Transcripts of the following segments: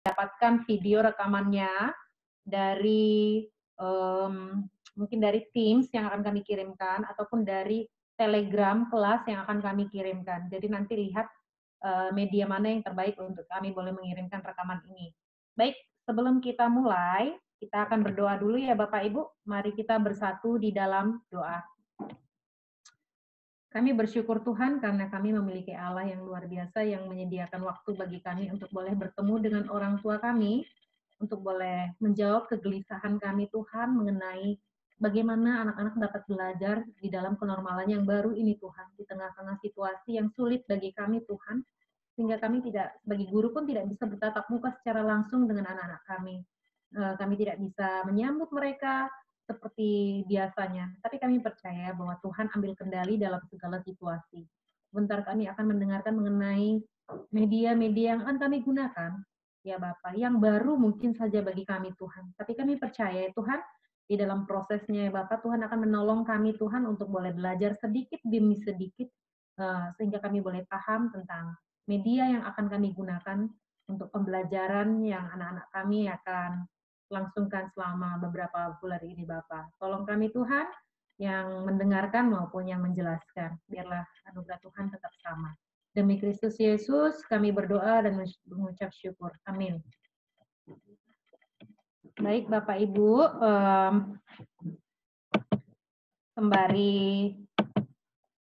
mendapatkan video rekamannya dari mungkin dari Teams yang akan kami kirimkan ataupun dari Telegram kelas yang akan kami kirimkan. Jadi nanti lihat media mana yang terbaik untuk kami boleh mengirimkan rekaman ini. Baik, sebelum kita mulai, kita akan berdoa dulu ya Bapak Ibu. Mari kita bersatu di dalam doa. Kami bersyukur Tuhan karena kami memiliki Allah yang luar biasa yang menyediakan waktu bagi kami untuk boleh bertemu dengan orang tua kami, untuk boleh menjawab kegelisahan kami Tuhan mengenai bagaimana anak-anak dapat belajar di dalam kenormalan yang baru ini Tuhan, di tengah-tengah situasi yang sulit bagi kami Tuhan, sehingga kami tidak, sebagai guru pun tidak bisa bertatap muka secara langsung dengan anak-anak kami. Kami tidak bisa menyambut mereka seperti biasanya, tapi kami percaya bahwa Tuhan ambil kendali dalam segala situasi. Sebentar kami akan mendengarkan mengenai media-media yang akan kami gunakan, ya Bapak, yang baru mungkin saja bagi kami Tuhan. Tapi kami percaya Tuhan, di dalam prosesnya ya Bapak, Tuhan akan menolong kami Tuhan untuk boleh belajar sedikit demi sedikit, sehingga kami boleh paham tentang media yang akan kami gunakan untuk pembelajaran yang anak-anak kami akan langsungkan selama beberapa bulan ini Bapak. Tolong kami Tuhan yang mendengarkan maupun yang menjelaskan. Biarlah anugerah Tuhan tetap sama. Demi Kristus Yesus kami berdoa dan mengucap syukur. Amin. Baik Bapak Ibu, sembari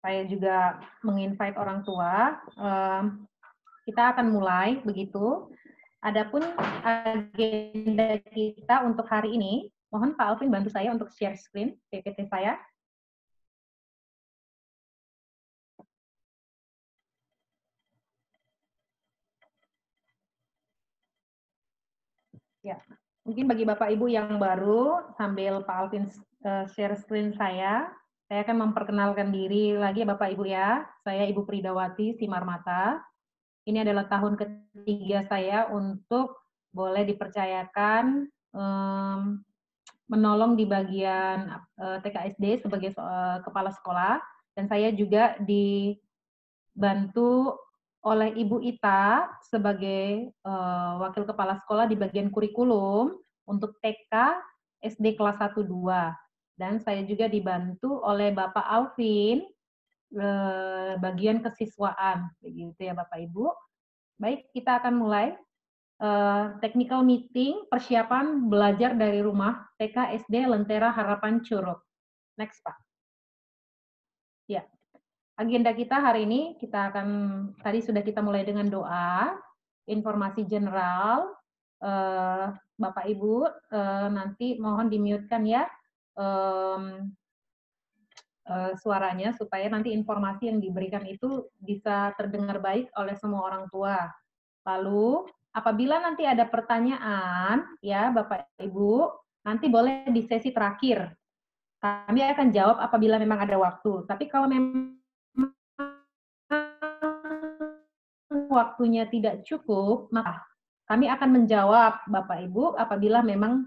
saya juga menginvite orang tua, kita akan mulai begitu. Adapun agenda kita untuk hari ini, mohon Pak Alvin bantu saya untuk share screen PPT saya. Ya, mungkin bagi Bapak Ibu yang baru, sambil Pak Alvin share screen saya akan memperkenalkan diri lagi Bapak Ibu ya. Saya Ibu Pridawati Simarmata. Ini adalah tahun ketiga saya untuk boleh dipercayakan menolong di bagian TKSD sebagai kepala sekolah, dan saya juga dibantu oleh Ibu Ita sebagai wakil kepala sekolah di bagian kurikulum untuk TK SD kelas 1-2. Dan saya juga dibantu oleh Bapak Alvin bagian kesiswaan, begitu ya Bapak Ibu. Baik, kita akan mulai. Technical meeting persiapan belajar dari rumah TK SD Lentera Harapan Curug. Next Pak. Ya, agenda kita hari ini kita akan, tadi sudah kita mulai dengan doa, informasi general. Bapak Ibu nanti mohon di-mute-kan ya suaranya supaya nanti informasi yang diberikan itu bisa terdengar baik oleh semua orang tua. Lalu apabila nanti ada pertanyaan ya Bapak Ibu, nanti boleh di sesi terakhir. Kami akan jawab apabila memang ada waktu. Tapi kalau memang waktunya tidak cukup, maka kami akan menjawab Bapak Ibu apabila memang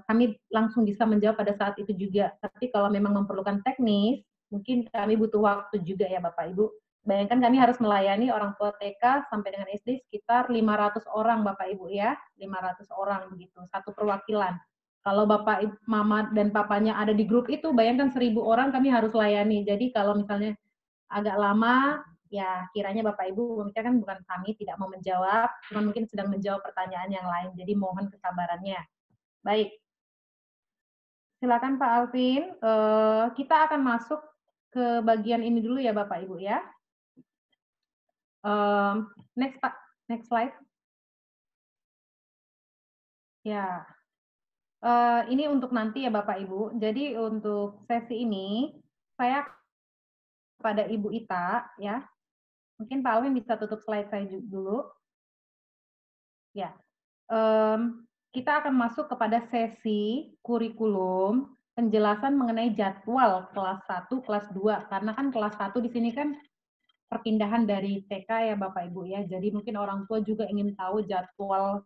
kami langsung bisa menjawab pada saat itu juga. Tapi kalau memang memerlukan teknis, mungkin kami butuh waktu juga ya Bapak Ibu. Bayangkan kami harus melayani orang tua TK sampai dengan SD sekitar 500 orang Bapak Ibu ya, 500 orang begitu, satu perwakilan. Kalau Bapak, Mama, dan Papanya ada di grup itu, bayangkan 1.000 orang kami harus layani. Jadi kalau misalnya agak lama, ya kiranya Bapak Ibu, mungkin kan bukan kami tidak mau menjawab, cuma mungkin sedang menjawab pertanyaan yang lain. Jadi mohon kesabarannya. Baik, silakan Pak Alvin. Kita akan masuk ke bagian ini dulu ya Bapak Ibu ya. Next Pak, next slide. Ya, ini untuk nanti ya Bapak Ibu. Jadi untuk sesi ini saya kepada Ibu Ita ya. Mungkin Pak Alvin bisa tutup slide saya dulu. Ya, kita akan masuk kepada sesi kurikulum penjelasan mengenai jadwal kelas 1, kelas 2. Karena kan kelas 1 di sini kan perpindahan dari TK ya Bapak Ibu ya. Jadi mungkin orang tua juga ingin tahu jadwal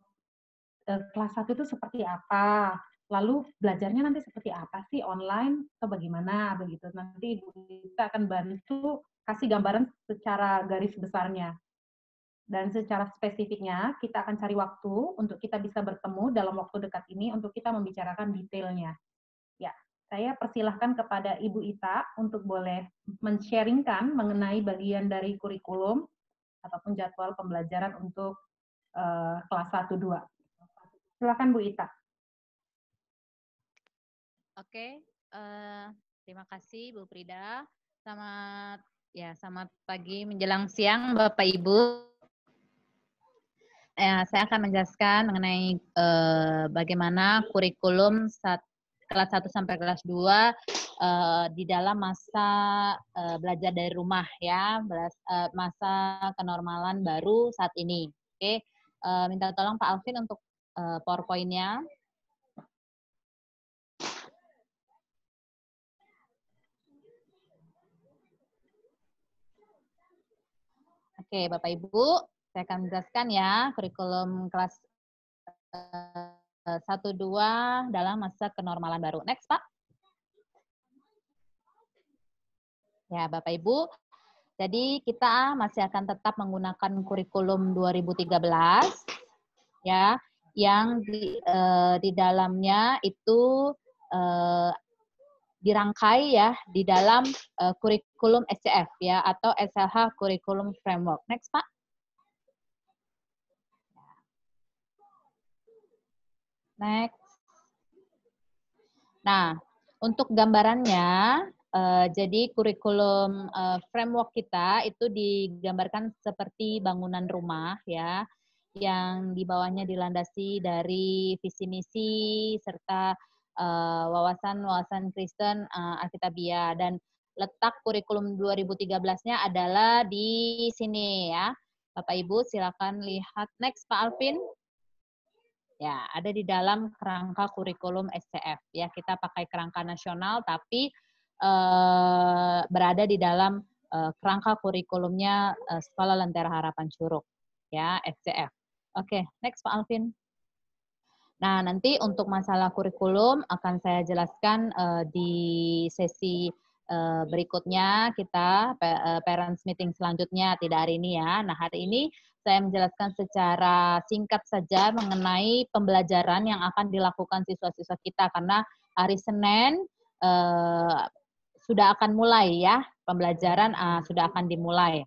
kelas 1 itu seperti apa. Lalu belajarnya nanti seperti apa sih, online atau bagaimana begitu. Nanti Ibu kita akan bantu kasih gambaran secara garis besarnya. Dan secara spesifiknya, kita akan cari waktu untuk kita bisa bertemu dalam waktu dekat ini untuk kita membicarakan detailnya. Ya, saya persilahkan kepada Ibu Ita untuk boleh men-sharingkan mengenai bagian dari kurikulum ataupun jadwal pembelajaran untuk kelas 1-2. Silakan Bu Ita. Oke, terima kasih Bu Prida. Selamat pagi menjelang siang Bapak Ibu. Saya akan menjelaskan mengenai bagaimana kurikulum kelas 1 sampai kelas 2 di dalam masa belajar dari rumah ya, masa kenormalan baru saat ini. Oke, minta tolong Pak Alvin untuk PowerPoint-nya. Oke, Bapak Ibu, saya akan menjelaskan ya kurikulum kelas 1-2 dalam masa kenormalan baru. Next, Pak. Ya, Bapak Ibu, jadi kita masih akan tetap menggunakan kurikulum 2013 ya, yang di dalamnya itu dirangkai ya di dalam kurikulum SCF ya atau SLH Curriculum Framework. Next, Pak. Next. Nah, untuk gambarannya, jadi kurikulum framework kita itu digambarkan seperti bangunan rumah ya, yang di bawahnya dilandasi dari visi misi serta wawasan-wawasan Kristen Alkitabiah, dan letak kurikulum 2013-nya adalah di sini ya. Bapak Ibu silakan lihat. Next, Pak Alvin. Ya, ada di dalam kerangka kurikulum SCF. Ya, kita pakai kerangka nasional, tapi berada di dalam kerangka kurikulumnya Sekolah Lentera Harapan Curug. Ya, SCF. Oke, next Pak Alvin. Nah, nanti untuk masalah kurikulum akan saya jelaskan di sesi berikutnya kita, parents meeting selanjutnya, tidak hari ini ya. Nah, hari ini saya menjelaskan secara singkat saja mengenai pembelajaran yang akan dilakukan siswa-siswa kita, karena hari Senin sudah akan mulai ya, pembelajaran sudah akan dimulai.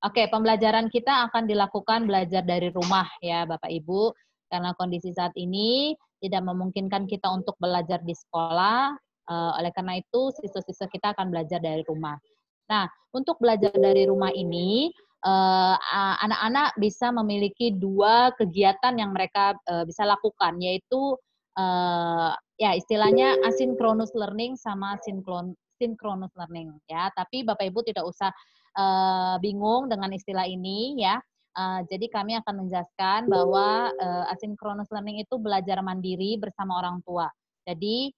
Oke, pembelajaran kita akan dilakukan belajar dari rumah ya Bapak Ibu, karena kondisi saat ini tidak memungkinkan kita untuk belajar di sekolah, oleh karena itu siswa-siswa kita akan belajar dari rumah. Nah, untuk belajar dari rumah ini, anak-anak bisa memiliki dua kegiatan yang mereka bisa lakukan, yaitu ya istilahnya asynchronous learning sama synchronous learning ya. Tapi Bapak Ibu tidak usah bingung dengan istilah ini ya. Jadi kami akan menjelaskan bahwa asynchronous learning itu belajar mandiri bersama orang tua. Jadi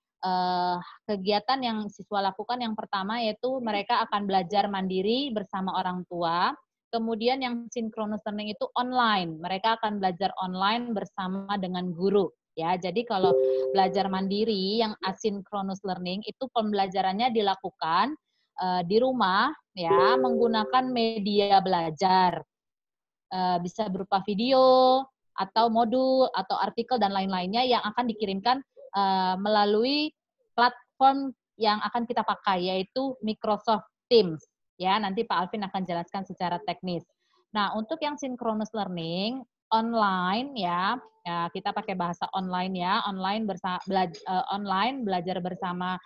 kegiatan yang siswa lakukan yang pertama yaitu mereka akan belajar mandiri bersama orang tua. Kemudian yang synchronous learning itu online. Mereka akan belajar online bersama dengan guru. Ya, jadi kalau belajar mandiri yang asynchronous learning itu pembelajarannya dilakukan di rumah ya menggunakan media belajar. Bisa berupa video atau modul atau artikel dan lain-lainnya yang akan dikirimkan melalui platform yang akan kita pakai yaitu Microsoft Teams. Ya, nanti Pak Alvin akan jelaskan secara teknis. Nah, untuk yang synchronous learning online ya, kita pakai bahasa online ya, online belajar bersama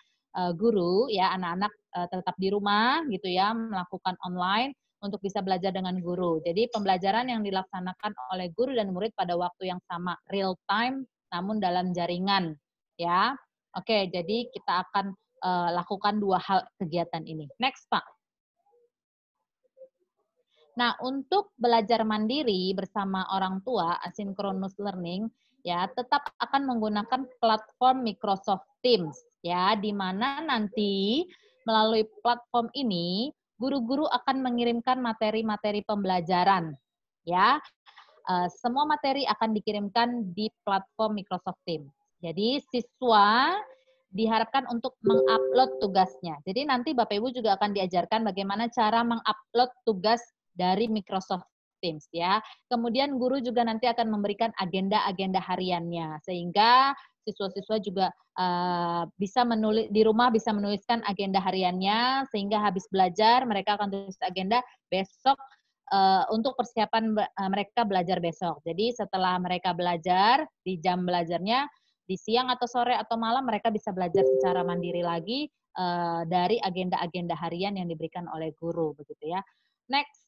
guru ya, anak-anak tetap di rumah gitu ya, melakukan online untuk bisa belajar dengan guru. Jadi pembelajaran yang dilaksanakan oleh guru dan murid pada waktu yang sama, real time namun dalam jaringan ya. Oke, jadi kita akan lakukan dua hal kegiatan ini. Next, Pak. Nah, untuk belajar mandiri bersama orang tua, asynchronous learning, ya tetap akan menggunakan platform Microsoft Teams, ya, di mana nanti melalui platform ini guru-guru akan mengirimkan materi-materi pembelajaran, ya. Semua materi akan dikirimkan di platform Microsoft Teams. Jadi siswa diharapkan untuk mengupload tugasnya. Jadi nanti Bapak Ibu juga akan diajarkan bagaimana cara mengupload tugas dari Microsoft Teams ya. Kemudian guru juga nanti akan memberikan agenda-agenda hariannya sehingga siswa-siswa juga bisa menulis di rumah, bisa menuliskan agenda hariannya sehingga habis belajar mereka akan tulis agenda besok untuk persiapan mereka belajar besok. Jadi setelah mereka belajar di jam belajarnya di siang atau sore atau malam mereka bisa belajar secara mandiri lagi dari agenda-agenda harian yang diberikan oleh guru begitu ya. Next.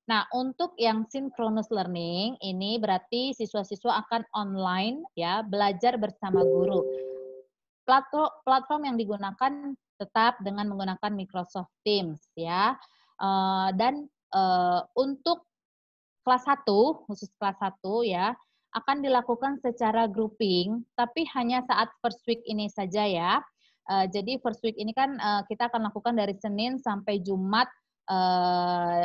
Nah, untuk yang synchronous learning ini berarti siswa-siswa akan online ya, belajar bersama guru. Platform yang digunakan tetap dengan menggunakan Microsoft Teams ya. Untuk kelas 1, khusus kelas 1 ya, akan dilakukan secara grouping, tapi hanya saat first week ini saja ya. Jadi first week ini kan kita akan lakukan dari Senin sampai Jumat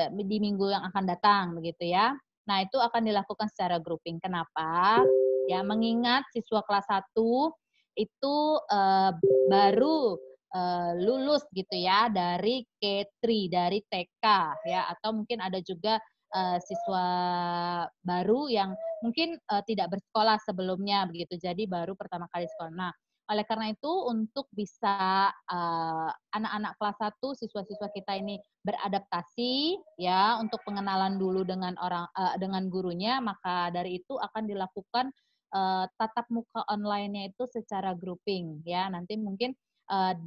di minggu yang akan datang begitu ya. Nah, itu akan dilakukan secara grouping. Kenapa? Ya, mengingat siswa kelas 1 itu baru lulus gitu ya dari K3, dari TK ya, atau mungkin ada juga siswa baru yang mungkin tidak bersekolah sebelumnya begitu, jadi baru pertama kali sekolah. Nah, oleh karena itu untuk bisa anak-anak kelas 1 siswa-siswa kita ini beradaptasi ya untuk pengenalan dulu dengan gurunya, maka dari itu akan dilakukan tatap muka online-nya itu secara grouping ya. Nanti mungkin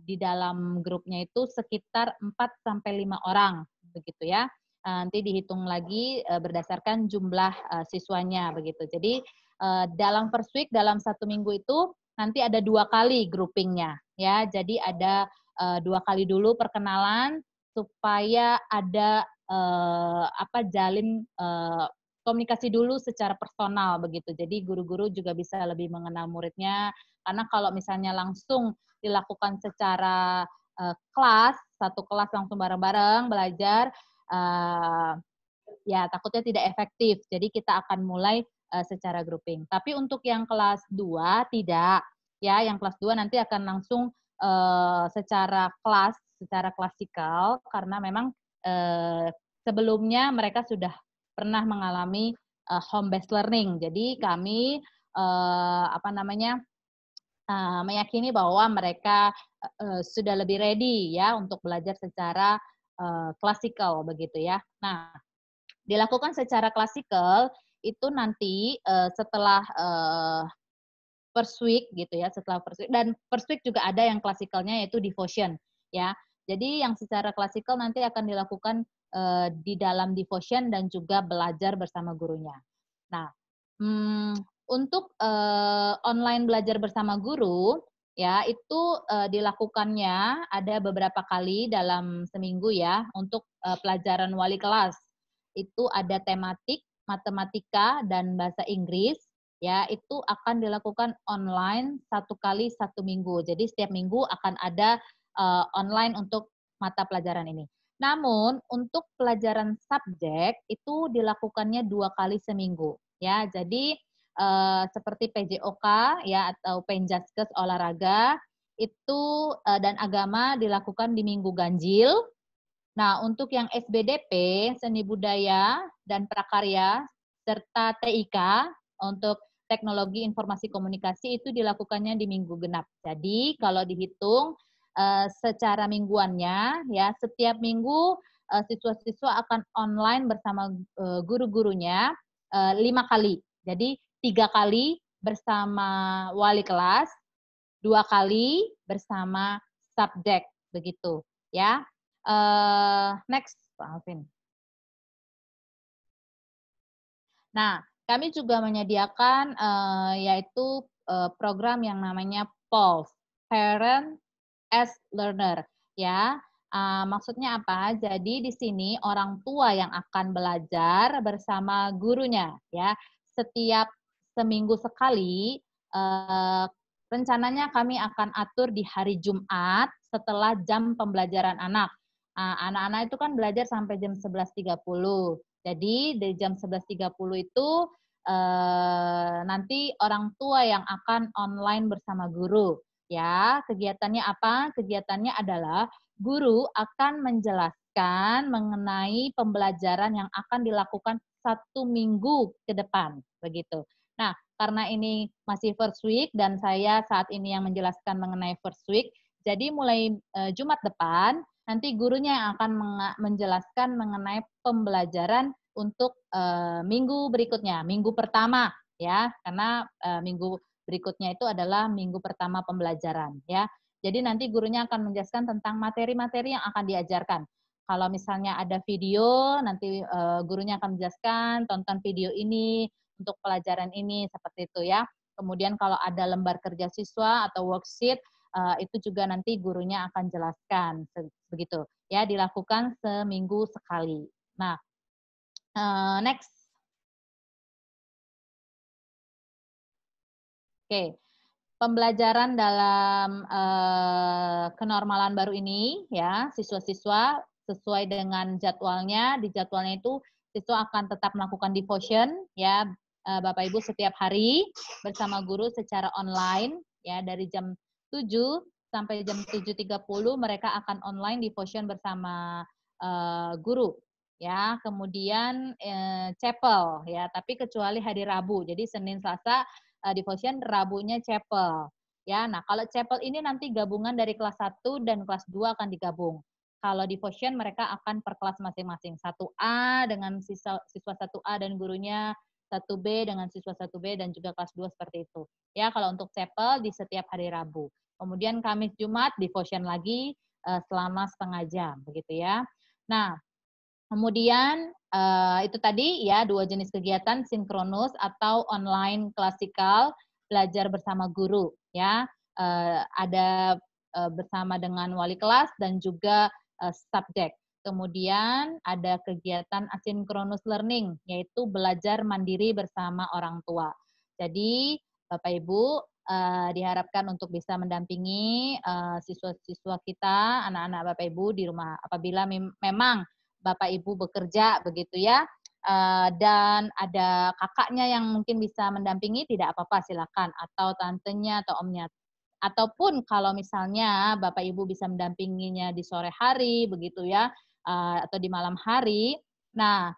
di dalam grupnya itu sekitar 4 sampai 5 orang begitu ya. Nanti dihitung lagi berdasarkan jumlah siswanya begitu. Jadi dalam first week, dalam 1 minggu itu nanti ada 2 kali groupingnya ya. Jadi ada 2 kali dulu perkenalan supaya ada jalin komunikasi dulu secara personal begitu. Jadi guru-guru juga bisa lebih mengenal muridnya. Karena kalau misalnya langsung dilakukan secara kelas, satu kelas langsung bareng-bareng belajar, ya takutnya tidak efektif. Jadi kita akan mulai secara grouping. Tapi untuk yang kelas 2 tidak. Ya, yang kelas 2 nanti akan langsung secara kelas, secara klasikal karena memang sebelumnya mereka sudah pernah mengalami home based learning. Jadi kami meyakini bahwa mereka sudah lebih ready ya untuk belajar secara klasikal begitu ya. Nah, dilakukan secara klasikal itu nanti setelah first week gitu ya, setelah first week, dan first week juga ada yang klasikalnya yaitu devotion ya. Jadi yang secara klasikal nanti akan dilakukan di dalam devotion dan juga belajar bersama gurunya. Nah, untuk online belajar bersama guru ya itu dilakukannya ada beberapa kali dalam seminggu ya untuk pelajaran wali kelas. Itu ada tematik, matematika dan bahasa Inggris ya, itu akan dilakukan online 1 kali 1 minggu. Jadi setiap minggu akan ada online untuk mata pelajaran ini. Namun untuk pelajaran subjek itu dilakukannya 2 kali seminggu ya. Jadi seperti PJOK ya atau Penjaskes olahraga itu dan agama dilakukan di minggu ganjil. Nah, untuk yang SBDP, seni budaya dan prakarya serta TIK untuk teknologi informasi komunikasi itu dilakukannya di minggu genap. Jadi kalau dihitung secara mingguannya ya setiap minggu siswa-siswa akan online bersama guru-gurunya 5 kali. Jadi 3 kali bersama wali kelas, 2 kali bersama subjek begitu ya. Next, Pak Alvin. Nah, kami juga menyediakan yaitu program yang namanya PALS, Parent as Learner, ya. Maksudnya apa? Jadi di sini orang tua yang akan belajar bersama gurunya, ya. Setiap seminggu sekali, rencananya kami akan atur di hari Jumat setelah jam pembelajaran anak. Anak-anak itu kan belajar sampai jam 11.30. Jadi dari jam 11.30 itu nanti orang tua yang akan online bersama guru. Ya, kegiatannya apa? Kegiatannya adalah guru akan menjelaskan mengenai pembelajaran yang akan dilakukan 1 minggu ke depan, begitu. Nah, karena ini masih first week dan saya saat ini yang menjelaskan mengenai first week, jadi mulai Jumat depan nanti gurunya yang akan menjelaskan mengenai pembelajaran untuk minggu berikutnya, minggu pertama ya, karena minggu berikutnya itu adalah minggu pertama pembelajaran ya. Jadi nanti gurunya akan menjelaskan tentang materi-materi yang akan diajarkan. Kalau misalnya ada video, nanti gurunya akan menjelaskan, tonton video ini untuk pelajaran ini, seperti itu ya. Kemudian kalau ada lembar kerja siswa atau worksheet, itu juga nanti gurunya akan jelaskan, begitu. Ya, dilakukan seminggu sekali. Nah, next. Oke. Pembelajaran dalam kenormalan baru ini ya, siswa-siswa sesuai dengan jadwalnya, di jadwalnya itu siswa akan tetap melakukan devotion ya, Bapak Ibu setiap hari bersama guru secara online ya, dari jam 7 sampai jam 7.30 mereka akan online devotion bersama guru ya. Kemudian chapel ya, tapi kecuali hari Rabu. Jadi Senin, Selasa devotion, Rabunya chapel. Ya, nah kalau chapel ini nanti gabungan dari kelas 1 dan kelas 2 akan digabung. Kalau devotion mereka akan per kelas masing-masing. 1A dengan siswa 1A dan gurunya, 1B dengan siswa 1B dan juga kelas 2 seperti itu. Ya, kalau untuk chapel di setiap hari Rabu. Kemudian Kamis Jumat devotion lagi selama setengah jam begitu ya. Nah, kemudian itu tadi ya 2 jenis kegiatan sinkronus atau online klasikal belajar bersama guru ya. Ada bersama dengan wali kelas dan juga subjek. Kemudian ada kegiatan asinkronus learning yaitu belajar mandiri bersama orang tua. Jadi Bapak Ibu diharapkan untuk bisa mendampingi siswa-siswa kita, anak-anak Bapak Ibu di rumah apabila memang Bapak Ibu bekerja begitu ya, dan ada kakaknya yang mungkin bisa mendampingi, tidak apa-apa silakan, atau tantenya atau omnya. Ataupun kalau misalnya Bapak Ibu bisa mendampinginya di sore hari begitu ya, atau di malam hari. Nah,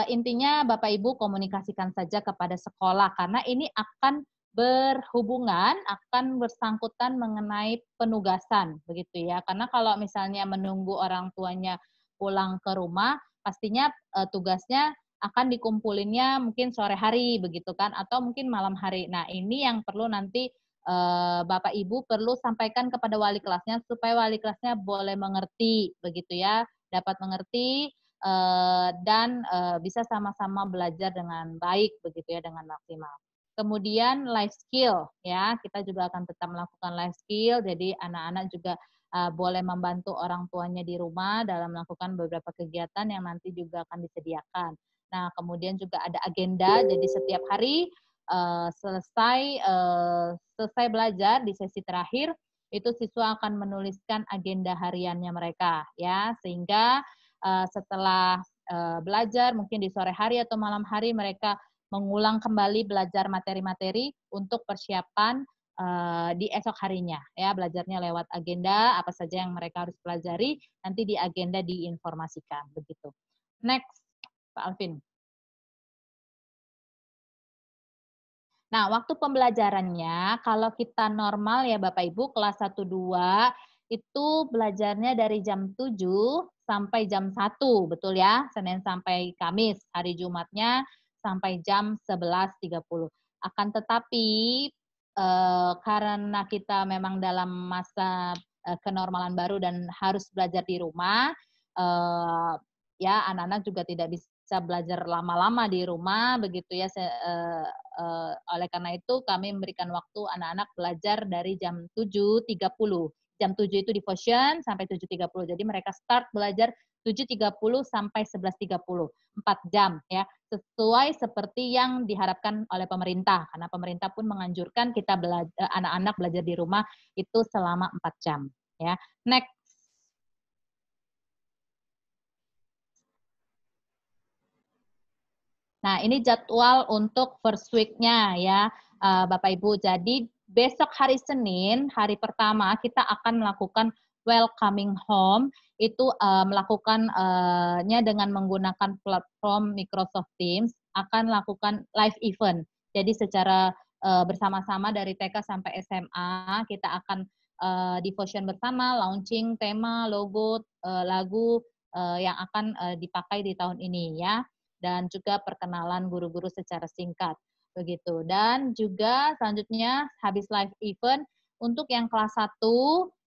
intinya Bapak Ibu komunikasikan saja kepada sekolah karena ini akan berhubungan, akan bersangkutan mengenai penugasan begitu ya. Karena kalau misalnya menunggu orang tuanya pulang ke rumah, pastinya tugasnya akan dikumpulinnya mungkin sore hari begitu kan, atau mungkin malam hari. Nah, ini yang perlu nanti Bapak Ibu perlu sampaikan kepada wali kelasnya supaya wali kelasnya boleh mengerti begitu ya, dapat mengerti dan bisa sama-sama belajar dengan baik begitu ya, dengan maksimal. Kemudian life skill ya, kita juga akan tetap melakukan life skill, jadi anak-anak juga boleh membantu orang tuanya di rumah dalam melakukan beberapa kegiatan yang nanti juga akan disediakan. Nah, kemudian juga ada agenda, jadi setiap hari selesai belajar di sesi terakhir, itu siswa akan menuliskan agenda hariannya mereka, ya, sehingga setelah belajar mungkin di sore hari atau malam hari mereka mengulang kembali belajar materi-materi untuk persiapan di esok harinya ya, belajarnya lewat agenda apa saja yang mereka harus pelajari, nanti di agenda diinformasikan begitu. Next, Pak Alvin. Nah, waktu pembelajarannya kalau kita normal ya Bapak Ibu kelas 1 2 itu belajarnya dari jam 7 sampai jam 1, betul ya? Senin sampai Kamis, hari Jumatnya sampai jam 11.30. Akan tetapi karena kita memang dalam masa kenormalan baru dan harus belajar di rumah, ya anak-anak juga tidak bisa belajar lama-lama di rumah begitu ya. Oleh karena itu kami memberikan waktu anak-anak belajar dari jam 7.30. Jam 7 itu devotion sampai 7.30. Jadi mereka start belajar 7.30 sampai 11.30. 4 jam ya. Sesuai seperti yang diharapkan oleh pemerintah. Karena pemerintah pun menganjurkan kita anak-anak belajar di rumah itu selama 4 jam ya. Next. Nah, ini jadwal untuk first week-nya ya, Bapak Ibu. Jadi besok hari Senin, hari pertama kita akan melakukan welcoming home itu melakukannya dengan menggunakan platform Microsoft Teams, akan lakukan live event. Jadi secara bersama-sama dari TK sampai SMA kita akan devotion bersama, launching tema, logo, lagu yang akan dipakai di tahun ini ya, dan juga perkenalan guru-guru secara singkat begitu. Dan juga selanjutnya habis live event untuk yang kelas 1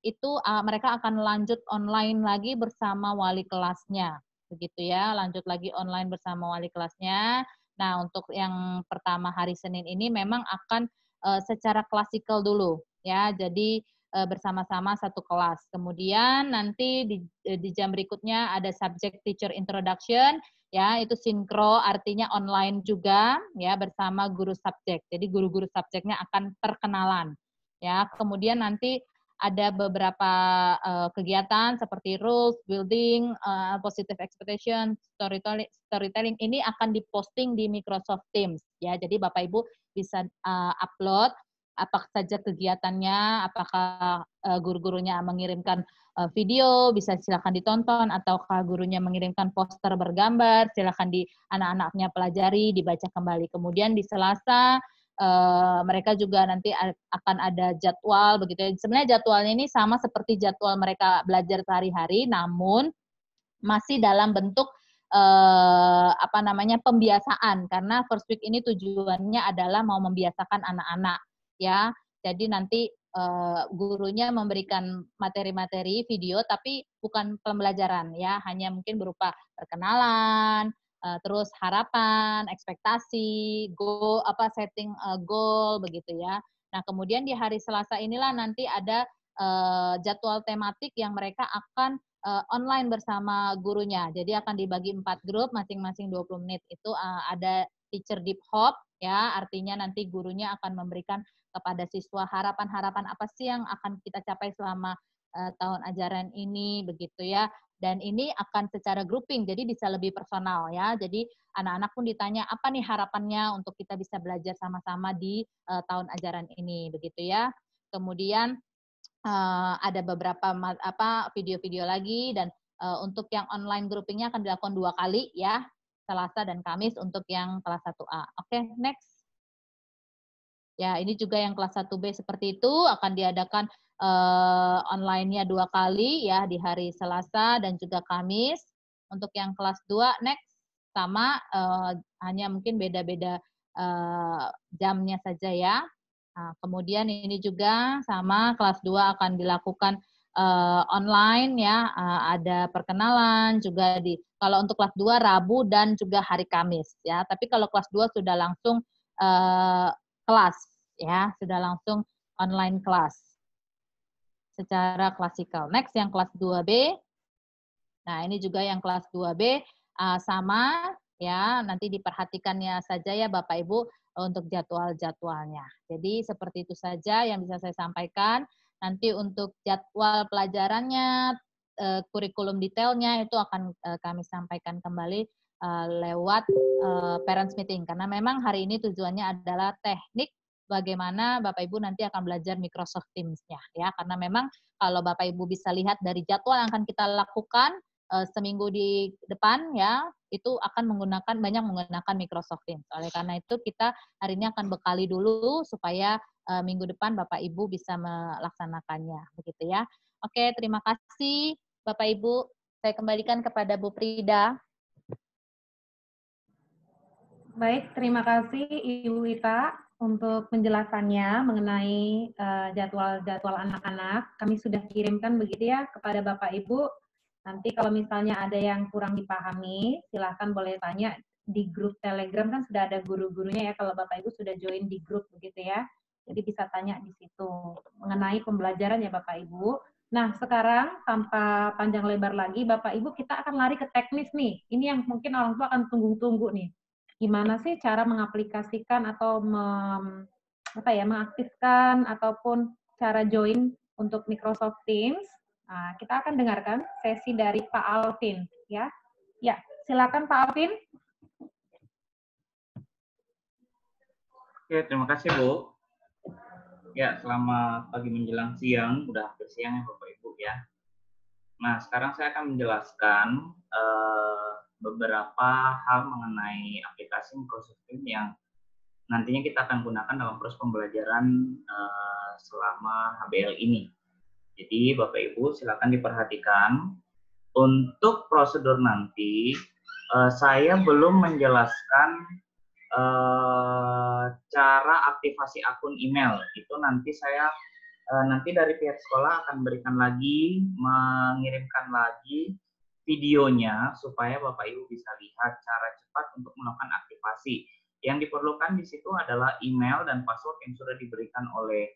itu mereka akan lanjut online lagi bersama wali kelasnya begitu ya, lanjut lagi online bersama wali kelasnya. Nah, untuk yang pertama hari Senin ini memang akan secara klasikal dulu ya. Jadi bersama-sama satu kelas. Kemudian nanti di jam berikutnya ada subject teacher introduction ya, itu sinkro artinya online juga ya bersama guru subjek. Jadi guru-guru subjeknya akan perkenalan. Ya, kemudian nanti ada beberapa kegiatan seperti rules building, positive expectation, storytelling ini akan diposting di Microsoft Teams ya. Jadi Bapak Ibu bisa upload apa saja kegiatannya, apakah guru-gurunya mengirimkan video, bisa silakan ditonton, ataukah gurunya mengirimkan poster bergambar, silakan anak-anaknya pelajari, dibaca kembali. Kemudian di Selasa mereka juga nanti akan ada jadwal begitu ya. Sebenarnya jadwalnya ini sama seperti jadwal mereka belajar sehari-hari, namun masih dalam bentuk pembiasaan, karena first week ini tujuannya adalah mau membiasakan anak-anak ya. Jadi nanti gurunya memberikan materi-materi video tapi bukan pembelajaran ya, hanya mungkin berupa perkenalan, terus harapan, ekspektasi, setting goal begitu ya. Nah, kemudian di hari Selasa inilah nanti ada jadwal tematik yang mereka akan online bersama gurunya. Jadi akan dibagi 4 grup, masing-masing 20 menit. Itu ada teacher deep hop, ya, artinya nanti gurunya akan memberikan kepada siswa harapan-harapan apa sih yang akan kita capai selama tahun ajaran ini, begitu ya. Dan ini akan secara grouping, jadi bisa lebih personal ya. Jadi anak-anak pun ditanya apa nih harapannya untuk kita bisa belajar sama-sama di tahun ajaran ini, begitu ya. Kemudian ada beberapa video-video lagi, dan untuk yang online groupingnya akan dilakukan 2 kali ya, Selasa dan Kamis untuk yang kelas 1A. Oke, next. Ya, ini juga yang kelas 1B seperti itu akan diadakan online-nya 2 kali ya, di hari Selasa dan juga Kamis. Untuk yang kelas 2 next sama, hanya mungkin beda-beda jamnya saja ya. Nah, kemudian ini juga sama, kelas 2 akan dilakukan online ya, ada perkenalan juga kalau untuk kelas 2 Rabu dan juga hari Kamis ya. Tapi kalau kelas 2 sudah langsung kelas ya, sudah langsung online kelas secara klasikal. Next yang kelas 2B. Nah, ini juga yang kelas 2B sama ya, nanti diperhatikannya saja ya Bapak Ibu untuk jadwal-jadwalnya. Jadi seperti itu saja yang bisa saya sampaikan. Nanti untuk jadwal pelajarannya, kurikulum detailnya itu akan kami sampaikan kembali lewat parents meeting. Karena memang hari ini tujuannya adalah teknik bagaimana Bapak Ibu nanti akan belajar Microsoft Teams-nya ya. Karena memang kalau Bapak Ibu bisa lihat dari jadwal yang akan kita lakukan seminggu di depan ya, itu akan banyak menggunakan Microsoft Teams. Oleh karena itu kita hari ini akan bekali dulu supaya minggu depan Bapak Ibu bisa melaksanakannya, begitu ya. Oke, terima kasih Bapak Ibu. Saya kembalikan kepada Bu Prida. Baik, terima kasih Ibu Ita untuk penjelasannya mengenai jadwal-jadwal anak-anak. Kami sudah kirimkan begitu ya kepada Bapak Ibu. Nanti kalau misalnya ada yang kurang dipahami, silakan boleh tanya di grup Telegram, kan sudah ada guru-gurunya ya kalau Bapak Ibu sudah join di grup begitu ya. Jadi bisa tanya di situ mengenai pembelajaran ya Bapak Ibu. Nah, sekarang tanpa panjang lebar lagi Bapak Ibu, kita akan lari ke teknis nih. Ini yang mungkin orang tua akan tunggu-tunggu nih. Gimana sih cara mengaplikasikan atau mengaktifkan ataupun cara join untuk Microsoft Teams? Nah, kita akan dengarkan sesi dari Pak Alvin, ya. Ya, silakan Pak Alvin. Oke, terima kasih Bu. Ya, selamat pagi menjelang siang, udah hampir siang ya Bapak Ibu ya. Nah, sekarang saya akan menjelaskan beberapa hal mengenai aplikasi Microsoft Teams yang nantinya kita akan gunakan dalam proses pembelajaran selama HBL ini. Jadi Bapak Ibu silakan diperhatikan. Untuk prosedur nanti, saya belum menjelaskan cara aktivasi akun email. Itu nanti nanti dari pihak sekolah akan mengirimkan lagi videonya supaya Bapak Ibu bisa lihat cara cepat untuk melakukan aktivasi. Yang diperlukan di situ adalah email dan password yang sudah diberikan oleh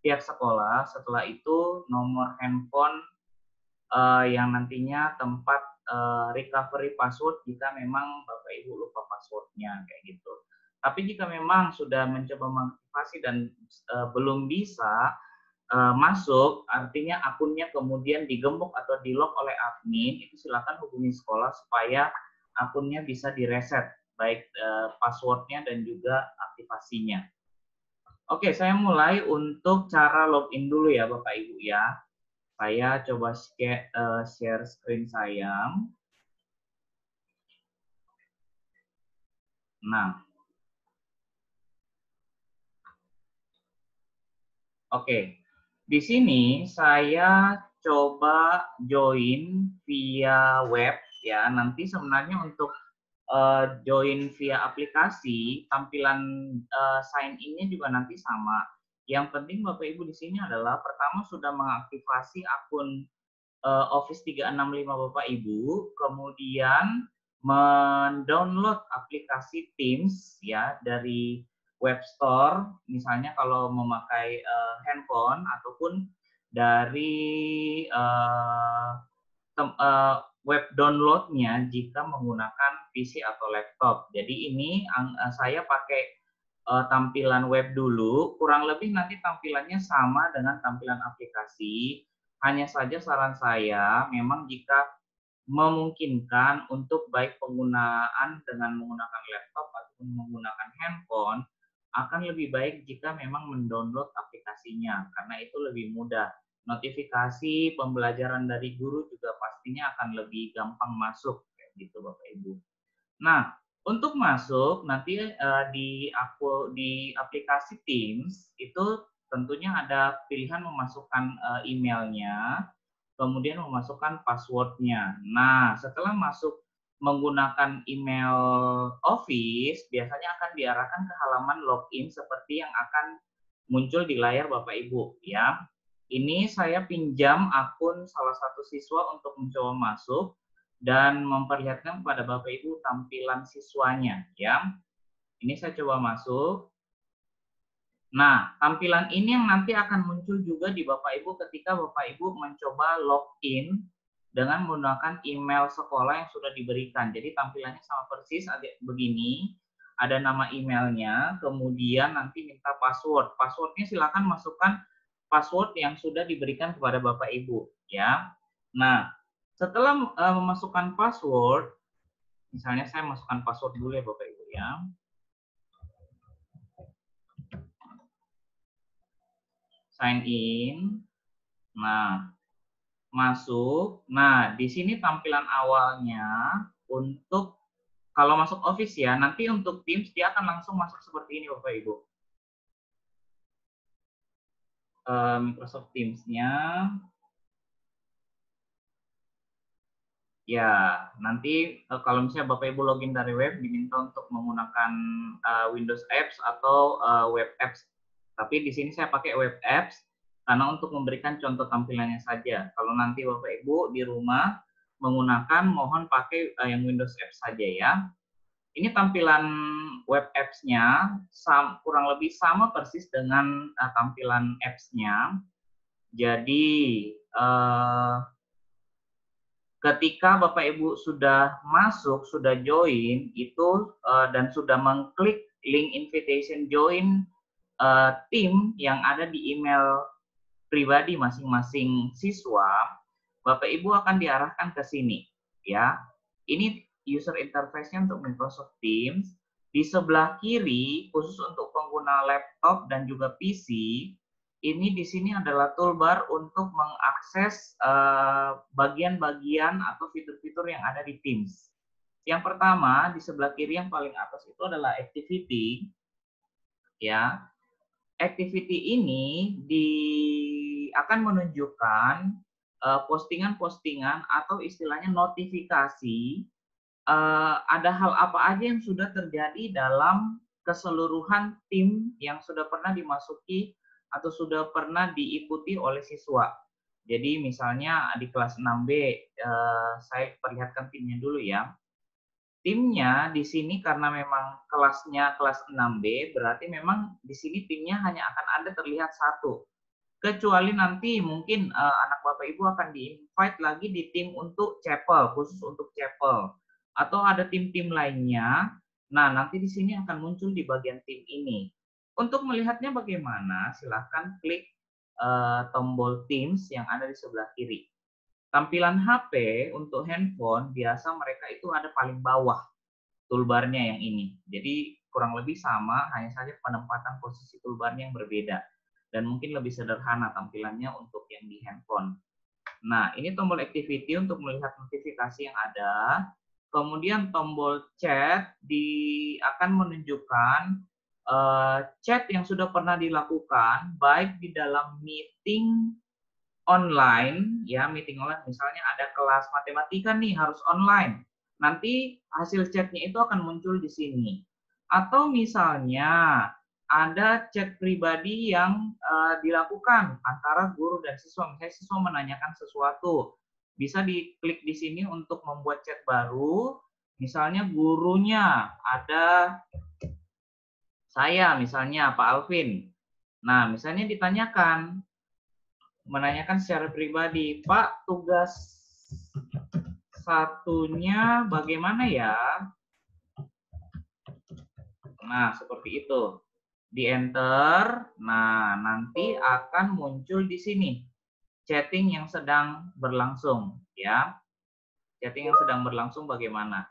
pihak sekolah. Setelah itu nomor handphone yang nantinya tempat recovery password jika memang Bapak Ibu lupa passwordnya kayak gitu. Tapi jika memang sudah mencoba mengaktifasi dan belum bisa masuk, artinya akunnya kemudian digembok atau di-lock oleh admin, itu silakan hubungi sekolah supaya akunnya bisa direset, baik passwordnya dan juga aktivasinya. Oke, saya mulai untuk cara login dulu ya Bapak Ibu ya. Saya coba share screen saya. Nah, oke. Di sini saya coba join via web ya. Nanti sebenarnya untuk join via aplikasi, tampilan sign in-nya juga nanti sama. Yang penting Bapak Ibu di sini adalah pertama sudah mengaktifasi akun Office 365 Bapak Ibu, kemudian mendownload aplikasi Teams ya dari web store, misalnya kalau memakai handphone ataupun dari web downloadnya jika menggunakan PC atau laptop. Jadi ini saya pakai tampilan web dulu, kurang lebih nanti tampilannya sama dengan tampilan aplikasi. Hanya saja saran saya memang jika memungkinkan untuk baik penggunaan dengan menggunakan laptop ataupun menggunakan handphone, akan lebih baik jika memang mendownload aplikasinya, karena itu lebih mudah. Notifikasi pembelajaran dari guru juga pastinya akan lebih gampang masuk, kayak gitu Bapak Ibu. Nah, untuk masuk nanti di aplikasi Teams itu tentunya ada pilihan memasukkan emailnya, kemudian memasukkan passwordnya. Nah, setelah masuk menggunakan email Office, biasanya akan diarahkan ke halaman login seperti yang akan muncul di layar Bapak Ibu ya. Ini saya pinjam akun salah satu siswa untuk mencoba masuk dan memperlihatkan kepada Bapak Ibu tampilan siswanya ya. Ini saya coba masuk. Nah, tampilan ini yang nanti akan muncul juga di Bapak Ibu ketika Bapak Ibu mencoba login dengan menggunakan email sekolah yang sudah diberikan. Jadi tampilannya sama persis begini. Ada nama emailnya, kemudian nanti minta password. Passwordnya silakan masukkan password yang sudah diberikan kepada Bapak Ibu ya. Nah, setelah memasukkan password, misalnya saya masukkan password dulu ya Bapak Ibu ya. Sign in. Nah, masuk. Nah, di sini tampilan awalnya untuk kalau masuk Office ya, nanti untuk Teams dia akan langsung masuk seperti ini Bapak Ibu. Microsoft Teams-nya. Ya, nanti kalau misalnya Bapak Ibu login dari web diminta untuk menggunakan Windows Apps atau Web Apps. Tapi di sini saya pakai Web Apps karena untuk memberikan contoh tampilannya saja. Kalau nanti Bapak Ibu di rumah menggunakan, mohon pakai yang Windows Apps saja ya. Ini tampilan Web Apps-nya kurang lebih sama persis dengan tampilan apps-nya. Jadi ketika Bapak Ibu sudah masuk, sudah join itu dan sudah mengklik link invitation join tim yang ada di email pribadi masing-masing siswa, Bapak Ibu akan diarahkan ke sini ya. Ini user interface-nya untuk Microsoft Teams. Di sebelah kiri khusus untuk pengguna laptop dan juga PC ini di sini adalah toolbar untuk mengakses bagian-bagian atau fitur-fitur yang ada di Teams. Yang pertama, di sebelah kiri yang paling atas itu adalah activity. Ya, activity ini akan menunjukkan postingan-postingan atau istilahnya notifikasi ada hal apa aja yang sudah terjadi dalam keseluruhan tim yang sudah pernah dimasuki atau sudah pernah diikuti oleh siswa. Jadi misalnya di kelas 6B, saya perlihatkan timnya dulu ya. Timnya di sini karena memang kelasnya kelas 6B, berarti memang di sini timnya hanya akan ada terlihat satu. Kecuali nanti mungkin anak Bapak Ibu akan di-invite lagi di tim untuk chapel, khusus untuk chapel. Atau ada tim-tim lainnya, nah nanti di sini akan muncul di bagian tim ini. Untuk melihatnya bagaimana, silahkan klik tombol Teams yang ada di sebelah kiri. Tampilan HP untuk handphone, biasa mereka itu ada paling bawah toolbarnya yang ini. Jadi kurang lebih sama, hanya saja penempatan posisi toolbarnya yang berbeda. Dan mungkin lebih sederhana tampilannya untuk yang di handphone. Nah, ini tombol activity untuk melihat notifikasi yang ada. Kemudian tombol chat akan menunjukkan chat yang sudah pernah dilakukan, baik di dalam meeting online, ya meeting online, misalnya ada kelas matematika nih harus online. Nanti hasil chatnya itu akan muncul di sini. Atau misalnya ada chat pribadi yang dilakukan antara guru dan siswa. Misalnya siswa menanyakan sesuatu, bisa diklik di sini untuk membuat chat baru. Misalnya gurunya ada saya, misalnya Pak Alvin. Nah, misalnya menanyakan secara pribadi, Pak, tugas satunya bagaimana ya? Nah, seperti itu. Di enter, nah nanti akan muncul di sini chatting yang sedang berlangsung, ya. Chatting yang sedang berlangsung bagaimana?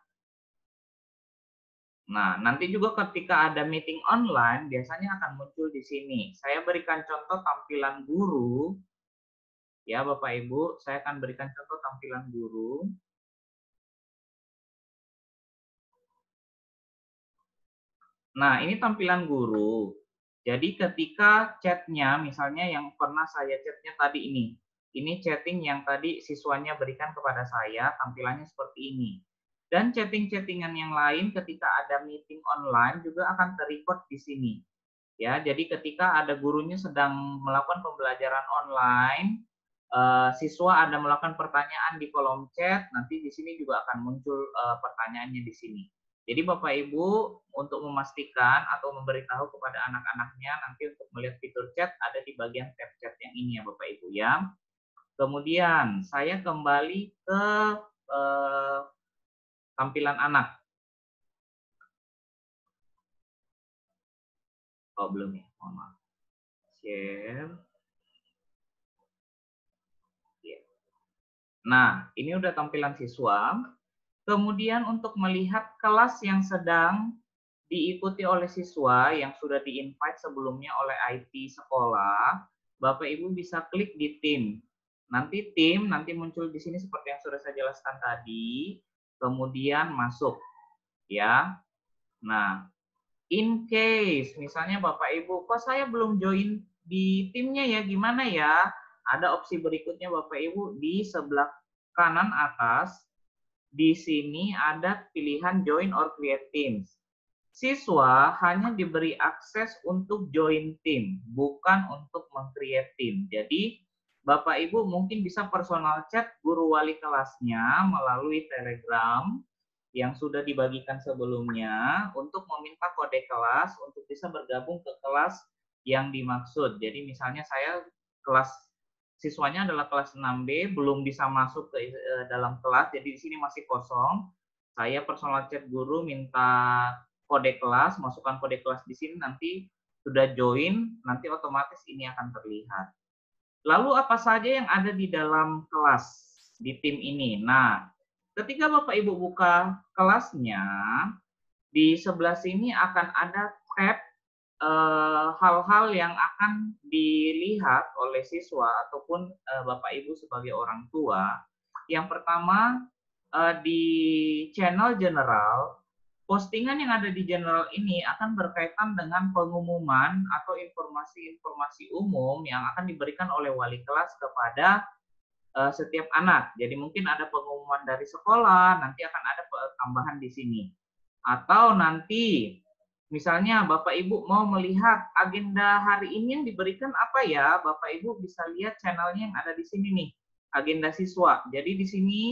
Nah, nanti juga ketika ada meeting online, biasanya akan muncul di sini. Saya berikan contoh tampilan guru. Ya, Bapak Ibu, saya akan berikan contoh tampilan guru. Nah, ini tampilan guru. Jadi ketika chatnya, misalnya yang pernah saya chatnya tadi ini chatting yang tadi siswanya berikan kepada saya, tampilannya seperti ini. Dan chatting-chattingan yang lain ketika ada meeting online juga akan terrecord di sini. Ya, jadi ketika ada gurunya sedang melakukan pembelajaran online, siswa ada melakukan pertanyaan di kolom chat, nanti di sini juga akan muncul pertanyaannya di sini. Jadi Bapak Ibu untuk memastikan atau memberitahu kepada anak-anaknya nanti untuk melihat fitur chat ada di bagian tab chat yang ini ya Bapak Ibu ya. Kemudian saya kembali ke tampilan anak. Oh belum ya, mohon maaf. Share. Nah, ini udah tampilan siswa. Kemudian untuk melihat kelas yang sedang diikuti oleh siswa yang sudah di-invite sebelumnya oleh IT sekolah, Bapak Ibu bisa klik di tim. Nanti tim nanti muncul di sini seperti yang sudah saya jelaskan tadi, kemudian masuk ya. Nah, in case misalnya Bapak Ibu, kok saya belum join di timnya ya, gimana ya? Ada opsi berikutnya Bapak Ibu di sebelah kanan atas. Di sini ada pilihan join or create teams. Siswa hanya diberi akses untuk join tim, bukan untuk meng-create tim. Jadi, Bapak Ibu mungkin bisa personal chat guru wali kelasnya melalui Telegram yang sudah dibagikan sebelumnya untuk meminta kode kelas untuk bisa bergabung ke kelas yang dimaksud. Jadi, misalnya saya kelas siswanya adalah kelas 6B, belum bisa masuk ke dalam kelas, jadi di sini masih kosong. Saya personal chat guru minta kode kelas, masukkan kode kelas di sini, nanti sudah join, nanti otomatis ini akan terlihat. Lalu apa saja yang ada di dalam kelas di tim ini? Nah, ketika Bapak Ibu buka kelasnya, di sebelah sini akan ada tab hal-hal yang akan dilihat oleh siswa ataupun Bapak Ibu sebagai orang tua. Yang pertama, di channel general, postingan yang ada di general ini akan berkaitan dengan pengumuman atau informasi-informasi umum yang akan diberikan oleh wali kelas kepada setiap anak. Jadi mungkin ada pengumuman dari sekolah, nanti akan ada tambahan di sini. Atau nanti misalnya Bapak Ibu mau melihat agenda hari ini yang diberikan apa ya, Bapak Ibu bisa lihat channelnya yang ada di sini nih, agenda siswa. Jadi di sini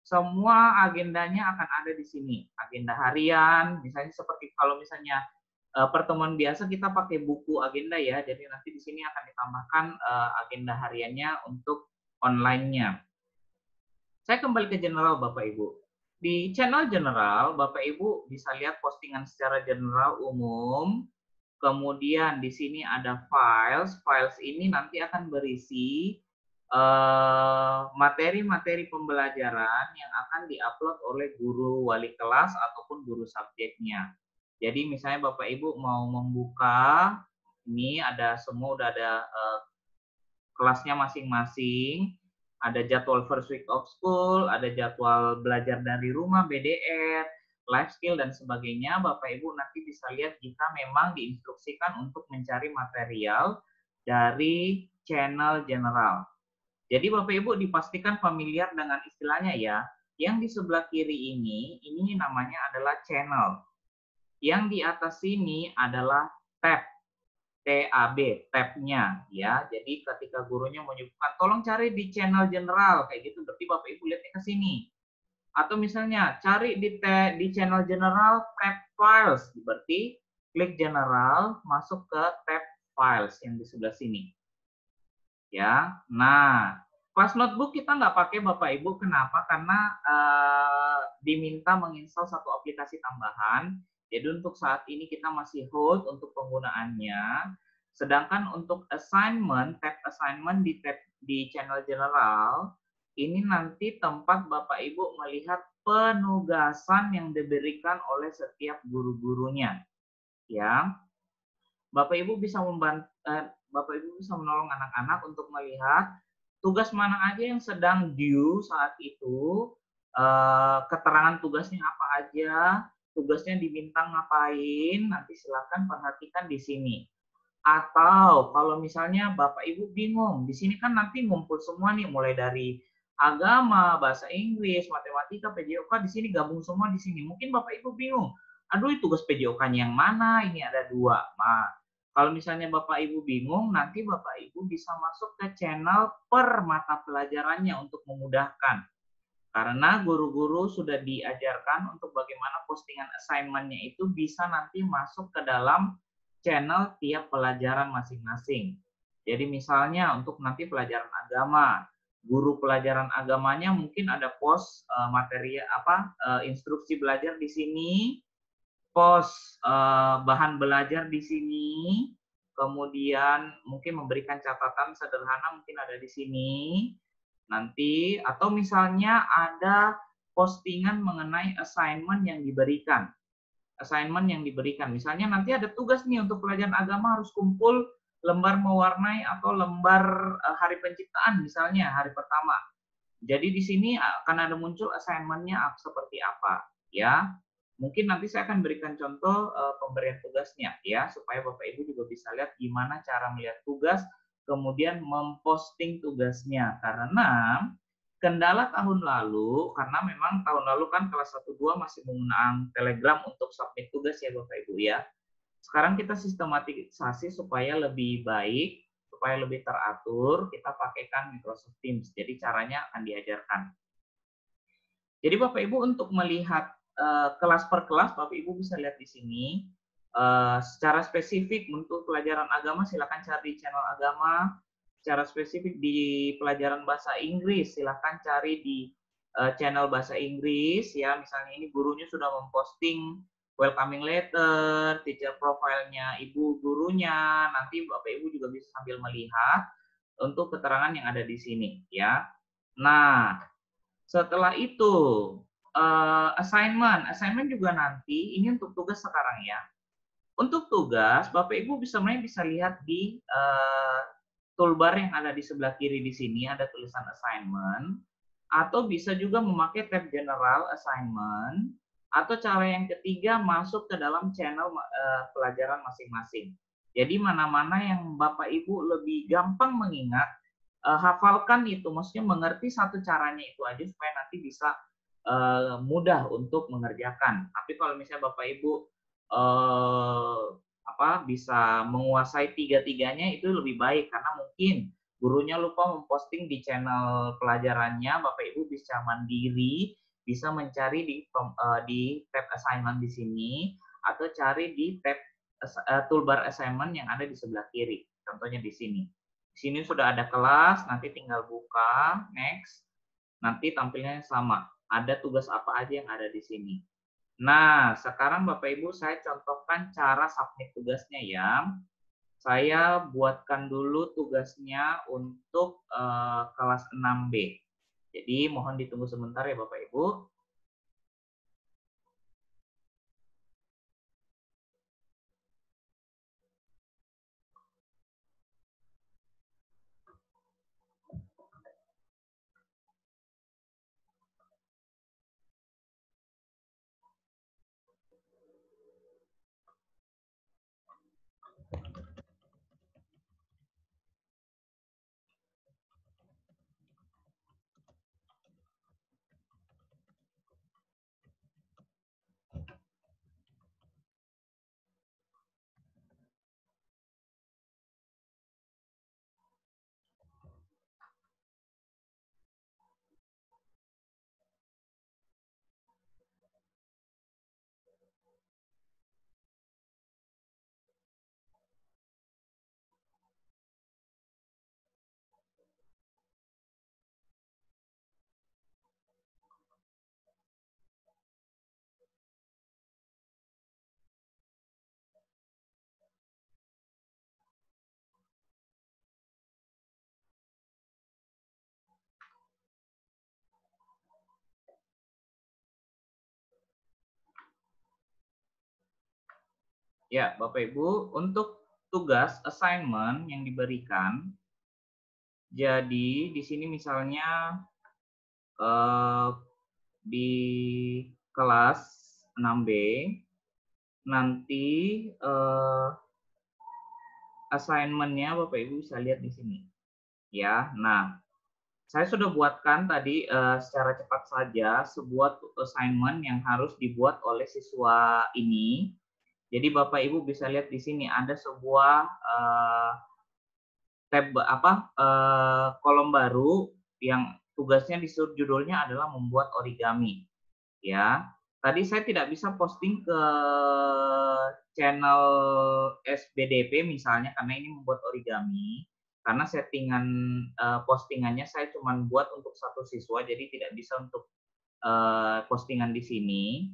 semua agendanya akan ada di sini. Agenda harian, misalnya seperti kalau misalnya pertemuan biasa kita pakai buku agenda ya, jadi nanti di sini akan ditambahkan agenda hariannya untuk online-nya. Saya kembali ke general Bapak Ibu. Di channel general, Bapak Ibu bisa lihat postingan secara general umum. Kemudian di sini ada files. Files ini nanti akan berisi materi-materi pembelajaran yang akan diupload oleh guru wali kelas ataupun guru subjeknya. Jadi misalnya Bapak Ibu mau membuka, ini ada semua udah ada kelasnya masing-masing. Ada jadwal first week of school, ada jadwal belajar dari rumah, BDR, life skill, dan sebagainya. Bapak Ibu nanti bisa lihat jika memang diinstruksikan untuk mencari material dari channel general. Jadi Bapak Ibu dipastikan familiar dengan istilahnya ya. Yang di sebelah kiri ini namanya adalah channel. Yang di atas sini adalah tab. TAB, tab-nya ya. Jadi ketika gurunya menyebutkan tolong cari di channel general kayak gitu, berarti Bapak Ibu lihatnya ke sini. Atau misalnya cari di channel general tab files, berarti klik general masuk ke tab files yang di sebelah sini. Ya. Nah, kelas notebook kita nggak pakai Bapak Ibu, kenapa? Karena diminta menginstal satu aplikasi tambahan. Jadi untuk saat ini kita masih hold untuk penggunaannya. Sedangkan untuk assignment, tab assignment di channel general, ini nanti tempat Bapak Ibu melihat penugasan yang diberikan oleh setiap guru-gurunya. Ya. Bapak Ibu bisa Bapak Ibu bisa menolong anak-anak untuk melihat tugas mana aja yang sedang due saat itu, keterangan tugasnya apa aja, tugasnya diminta ngapain, nanti silakan perhatikan di sini. Atau kalau misalnya Bapak Ibu bingung, di sini kan nanti ngumpul semua nih, mulai dari agama, bahasa Inggris, matematika, PJOK, di sini gabung semua di sini. Mungkin Bapak Ibu bingung, aduh tugas PJOK-nya yang mana, ini ada 2. Nah, kalau misalnya Bapak Ibu bingung, nanti Bapak Ibu bisa masuk ke channel per mata pelajarannya untuk memudahkan. Karena guru-guru sudah diajarkan untuk bagaimana postingan assignment-nya itu bisa nanti masuk ke dalam channel tiap pelajaran masing-masing. Jadi misalnya untuk nanti pelajaran agama, guru pelajaran agamanya mungkin ada post materi instruksi belajar di sini, post bahan belajar di sini, kemudian mungkin memberikan catatan sederhana mungkin ada di sini. Nanti atau misalnya ada postingan mengenai assignment yang diberikan. Assignment yang diberikan. Misalnya nanti ada tugas nih untuk pelajaran agama harus kumpul lembar mewarnai atau lembar hari penciptaan misalnya hari pertama. Jadi di sini akan ada muncul assignment-nya seperti apa ya. Mungkin nanti saya akan berikan contoh pemberian tugasnya ya supaya Bapak Ibu juga bisa lihat gimana cara melihat tugas kemudian memposting tugasnya. Karena kendala tahun lalu, karena memang tahun lalu kan kelas 1-2 masih menggunakan Telegram untuk submit tugas ya Bapak Ibu ya. Sekarang kita sistematisasi supaya lebih baik, supaya lebih teratur, kita pakaikan Microsoft Teams. Jadi caranya akan diajarkan. Jadi Bapak Ibu untuk melihat kelas per kelas, Bapak Ibu bisa lihat di sini. Secara spesifik untuk pelajaran agama silakan cari di channel agama. Secara spesifik di pelajaran bahasa Inggris silakan cari di channel bahasa Inggris ya. Misalnya ini gurunya sudah memposting welcoming letter, teacher profile-nya ibu gurunya. Nanti Bapak Ibu juga bisa sambil melihat untuk keterangan yang ada di sini ya. Nah, setelah itu assignment juga nanti ini untuk tugas sekarang ya. Untuk tugas, Bapak Ibu sebenarnya bisa lihat di toolbar yang ada di sebelah kiri di sini, ada tulisan assignment, atau bisa juga memakai tab general assignment, atau cara yang ketiga masuk ke dalam channel pelajaran masing-masing. Jadi mana-mana yang Bapak Ibu lebih gampang mengingat, hafalkan itu, maksudnya mengerti satu caranya itu aja supaya nanti bisa mudah untuk mengerjakan. Tapi kalau misalnya Bapak Ibu bisa menguasai tiga-tiganya itu lebih baik, karena mungkin gurunya lupa memposting di channel pelajarannya, Bapak Ibu bisa mandiri, bisa mencari di tab assignment di sini, atau cari di tab toolbar assignment yang ada di sebelah kiri. Contohnya di sini. Di sini sudah ada kelas, nanti tinggal buka, next, nanti tampilnya sama. Ada tugas apa aja yang ada di sini. Nah, sekarang Bapak Ibu saya contohkan cara submit tugasnya ya. Saya buatkan dulu tugasnya untuk kelas 6B. Jadi mohon ditunggu sebentar ya Bapak Ibu. Ya, Bapak Ibu, untuk tugas assignment yang diberikan, jadi di sini misalnya di kelas 6B, nanti assignment-nya Bapak Ibu bisa lihat di sini. Ya, nah, saya sudah buatkan tadi secara cepat saja sebuah assignment yang harus dibuat oleh siswa ini. Jadi Bapak Ibu bisa lihat di sini ada sebuah tab kolom baru yang tugasnya judulnya adalah membuat origami. Ya, tadi saya tidak bisa posting ke channel SBDP misalnya karena ini membuat origami. Karena settingan postingannya saya cuma buat untuk satu siswa, jadi tidak bisa untuk postingan di sini,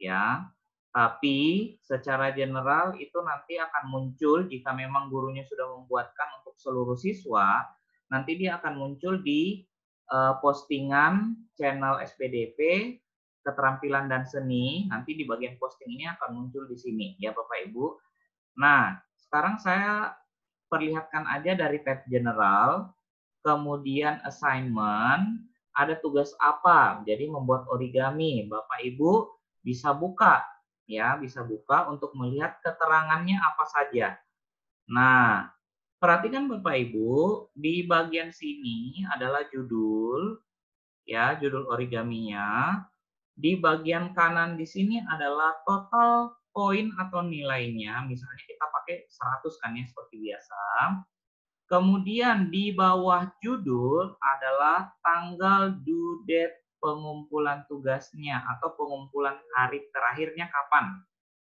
ya. Tapi secara general itu nanti akan muncul jika memang gurunya sudah membuatkan untuk seluruh siswa, nanti dia akan muncul di postingan channel SPDP, keterampilan dan seni, nanti di bagian posting ini akan muncul di sini, ya Bapak Ibu. Nah, sekarang saya perlihatkan aja dari tab general, kemudian assignment, ada tugas apa, jadi membuat origami. Bapak Ibu bisa buka, ya, bisa buka untuk melihat keterangannya apa saja. Nah, perhatikan Bapak Ibu, di bagian sini adalah judul, ya, judul origaminya. Di bagian kanan di sini adalah total poin atau nilainya, misalnya kita pakai 100 kan ya, seperti biasa. Kemudian di bawah judul adalah tanggal due date pengumpulan tugasnya atau pengumpulan hari terakhirnya kapan.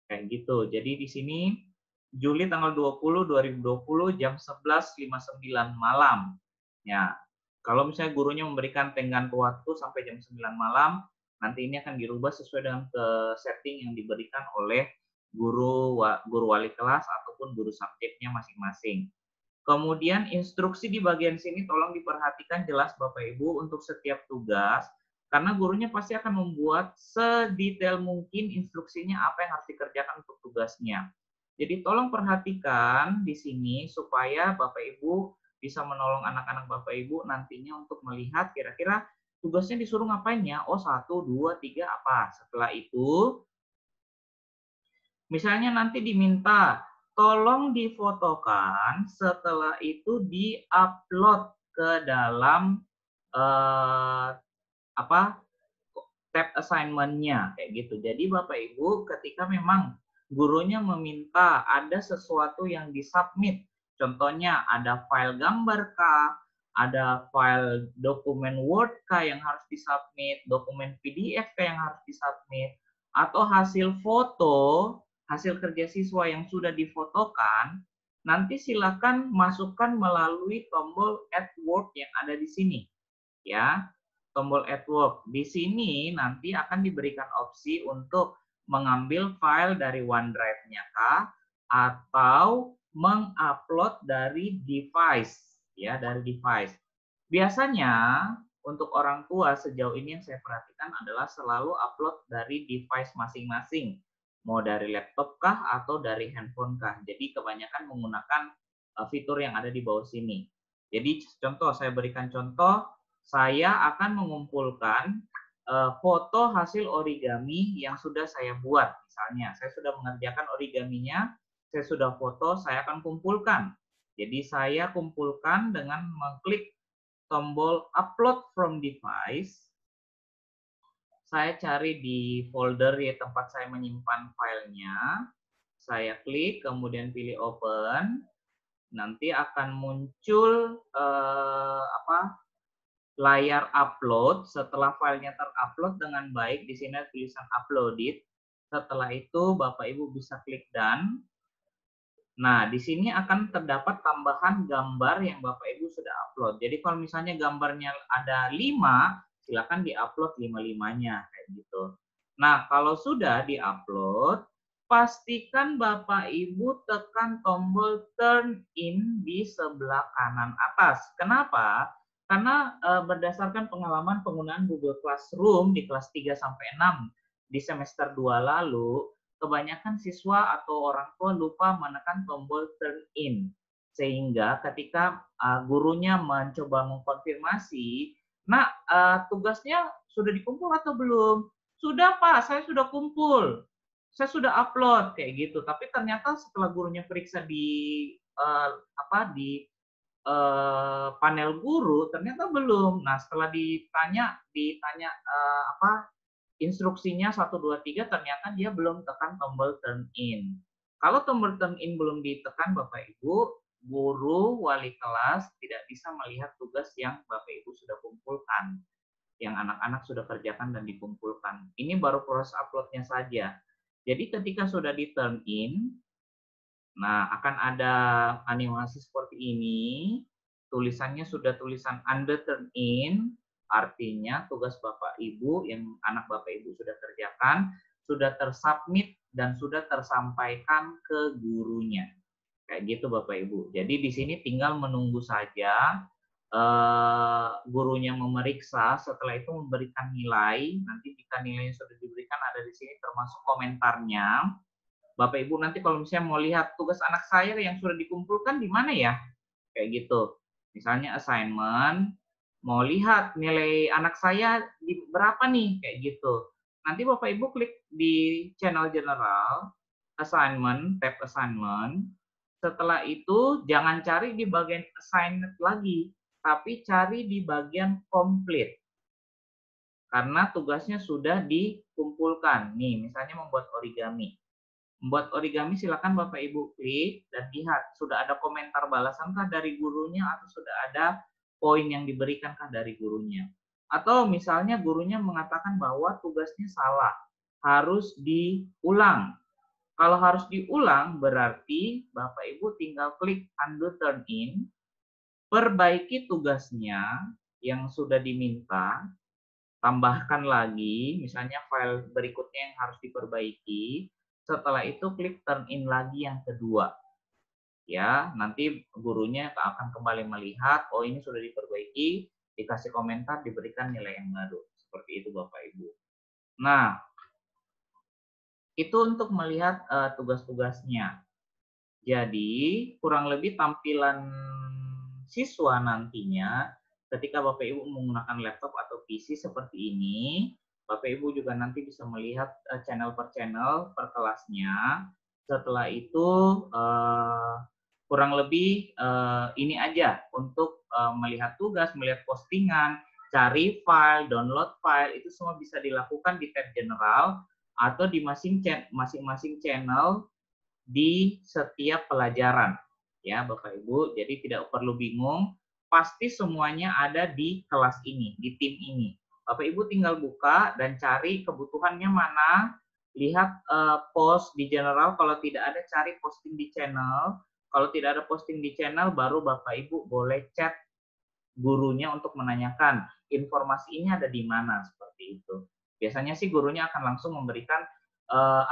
Kayak gitu. Jadi di sini Juli tanggal 20 2020 jam 11.59 malam. Ya. Kalau misalnya gurunya memberikan tenggat waktu sampai jam 9 malam, nanti ini akan dirubah sesuai dengan setting yang diberikan oleh guru wali kelas ataupun guru subjeknya masing-masing. Kemudian instruksi di bagian sini tolong diperhatikan jelas Bapak Ibu untuk setiap tugas, karena gurunya pasti akan membuat sedetail mungkin instruksinya apa yang harus dikerjakan untuk tugasnya. Jadi tolong perhatikan di sini supaya Bapak Ibu bisa menolong anak-anak Bapak Ibu nantinya untuk melihat kira-kira tugasnya disuruh ngapain ya. Oh, 1, 2, 3 apa. Setelah itu, misalnya nanti diminta tolong difotokan, setelah itu di-upload ke dalam eh, apa tab assignment-nya kayak gitu. Jadi Bapak Ibu ketika memang gurunya meminta ada sesuatu yang disubmit, contohnya ada file gambar kah, ada file dokumen Word kah yang harus disubmit, dokumen PDF kah yang harus disubmit, atau hasil foto, hasil kerja siswa yang sudah difotokan, nanti silakan masukkan melalui tombol Add Word yang ada di sini. Ya, tombol Add Work. Di sini nanti akan diberikan opsi untuk mengambil file dari OneDrive-nya kah atau mengupload dari device, ya, dari device. Biasanya untuk orang tua sejauh ini yang saya perhatikan adalah selalu upload dari device masing-masing. Mau dari laptop kah atau dari handphone kah. Jadi kebanyakan menggunakan fitur yang ada di bawah sini. Jadi contoh, saya berikan contoh, saya akan mengumpulkan foto hasil origami yang sudah saya buat. Misalnya, saya sudah mengerjakan origaminya, saya sudah foto, saya akan kumpulkan. Jadi saya kumpulkan dengan mengklik tombol Upload from Device. Saya cari di folder ya tempat saya menyimpan filenya. Saya klik, kemudian pilih Open. Nanti akan muncul layar upload. Setelah filenya terupload dengan baik, di sini ada tulisan uploaded. Setelah itu Bapak Ibu bisa klik done. Nah, di sini akan terdapat tambahan gambar yang Bapak Ibu sudah upload. Jadi kalau misalnya gambarnya ada 5, silakan di-upload 5-5-nya kayak gitu. Nah, kalau sudah di-upload, pastikan Bapak Ibu tekan tombol turn in di sebelah kanan atas. Kenapa? Karena berdasarkan pengalaman penggunaan Google Classroom di kelas 3 sampai 6 di semester 2 lalu, kebanyakan siswa atau orang tua lupa menekan tombol turn in. Sehingga ketika gurunya mencoba mengkonfirmasi, "Nak, tugasnya sudah dikumpul atau belum?" "Sudah, Pak, saya sudah kumpul. Saya sudah upload," kayak gitu. Tapi ternyata setelah gurunya periksa di di panel guru, ternyata belum. Nah, setelah ditanya instruksinya 1, 2, 3 ternyata dia belum tekan tombol turn in. Kalau tombol turn in belum ditekan Bapak Ibu, guru, wali kelas tidak bisa melihat tugas yang Bapak Ibu sudah kumpulkan, yang anak-anak sudah kerjakan dan dikumpulkan. Ini baru proses uploadnya saja. Jadi ketika sudah di turn in, nah akan ada animasi seperti ini, tulisannya sudah tulisan under turn in, artinya tugas Bapak Ibu yang anak Bapak Ibu sudah kerjakan sudah tersubmit dan sudah tersampaikan ke gurunya. Kayak gitu Bapak Ibu. Jadi di sini tinggal menunggu saja gurunya memeriksa, setelah itu memberikan nilai. Nanti jika nilainya sudah diberikan ada di sini termasuk komentarnya. Bapak Ibu nanti kalau misalnya mau lihat tugas anak saya yang sudah dikumpulkan di mana ya? Kayak gitu. Misalnya assignment, mau lihat nilai anak saya di berapa nih, kayak gitu. Nanti Bapak Ibu klik di channel general, assignment, tab assignment. Setelah itu jangan cari di bagian assignment lagi, tapi cari di bagian complete. Karena tugasnya sudah dikumpulkan. Nih, misalnya membuat origami. Membuat origami silakan Bapak Ibu klik dan lihat sudah ada komentar balasankah dari gurunya atau sudah ada poin yang diberikankah dari gurunya. Atau misalnya gurunya mengatakan bahwa tugasnya salah, harus diulang. Kalau harus diulang berarti Bapak Ibu tinggal klik undo turn in, perbaiki tugasnya yang sudah diminta, tambahkan lagi misalnya file berikutnya yang harus diperbaiki. Setelah itu klik turn in lagi yang kedua. Ya, nanti gurunya akan kembali melihat, oh ini sudah diperbaiki, dikasih komentar, diberikan nilai yang baru. Seperti itu Bapak Ibu. Nah, itu untuk melihat tugas-tugasnya. Jadi kurang lebih tampilan siswa nantinya ketika Bapak Ibu menggunakan laptop atau PC seperti ini, Bapak Ibu juga nanti bisa melihat channel per channel per kelasnya. Setelah itu kurang lebih ini aja untuk melihat tugas, melihat postingan, cari file, download file, itu semua bisa dilakukan di tab general atau di masing-masing channel di setiap pelajaran. Ya, Bapak Ibu, jadi tidak perlu bingung, pasti semuanya ada di kelas ini, di tim ini. Bapak Ibu tinggal buka dan cari kebutuhannya mana, lihat post di general, kalau tidak ada cari posting di channel, kalau tidak ada posting di channel baru Bapak Ibu boleh chat gurunya untuk menanyakan informasi ini ada di mana, seperti itu. Biasanya sih gurunya akan langsung memberikan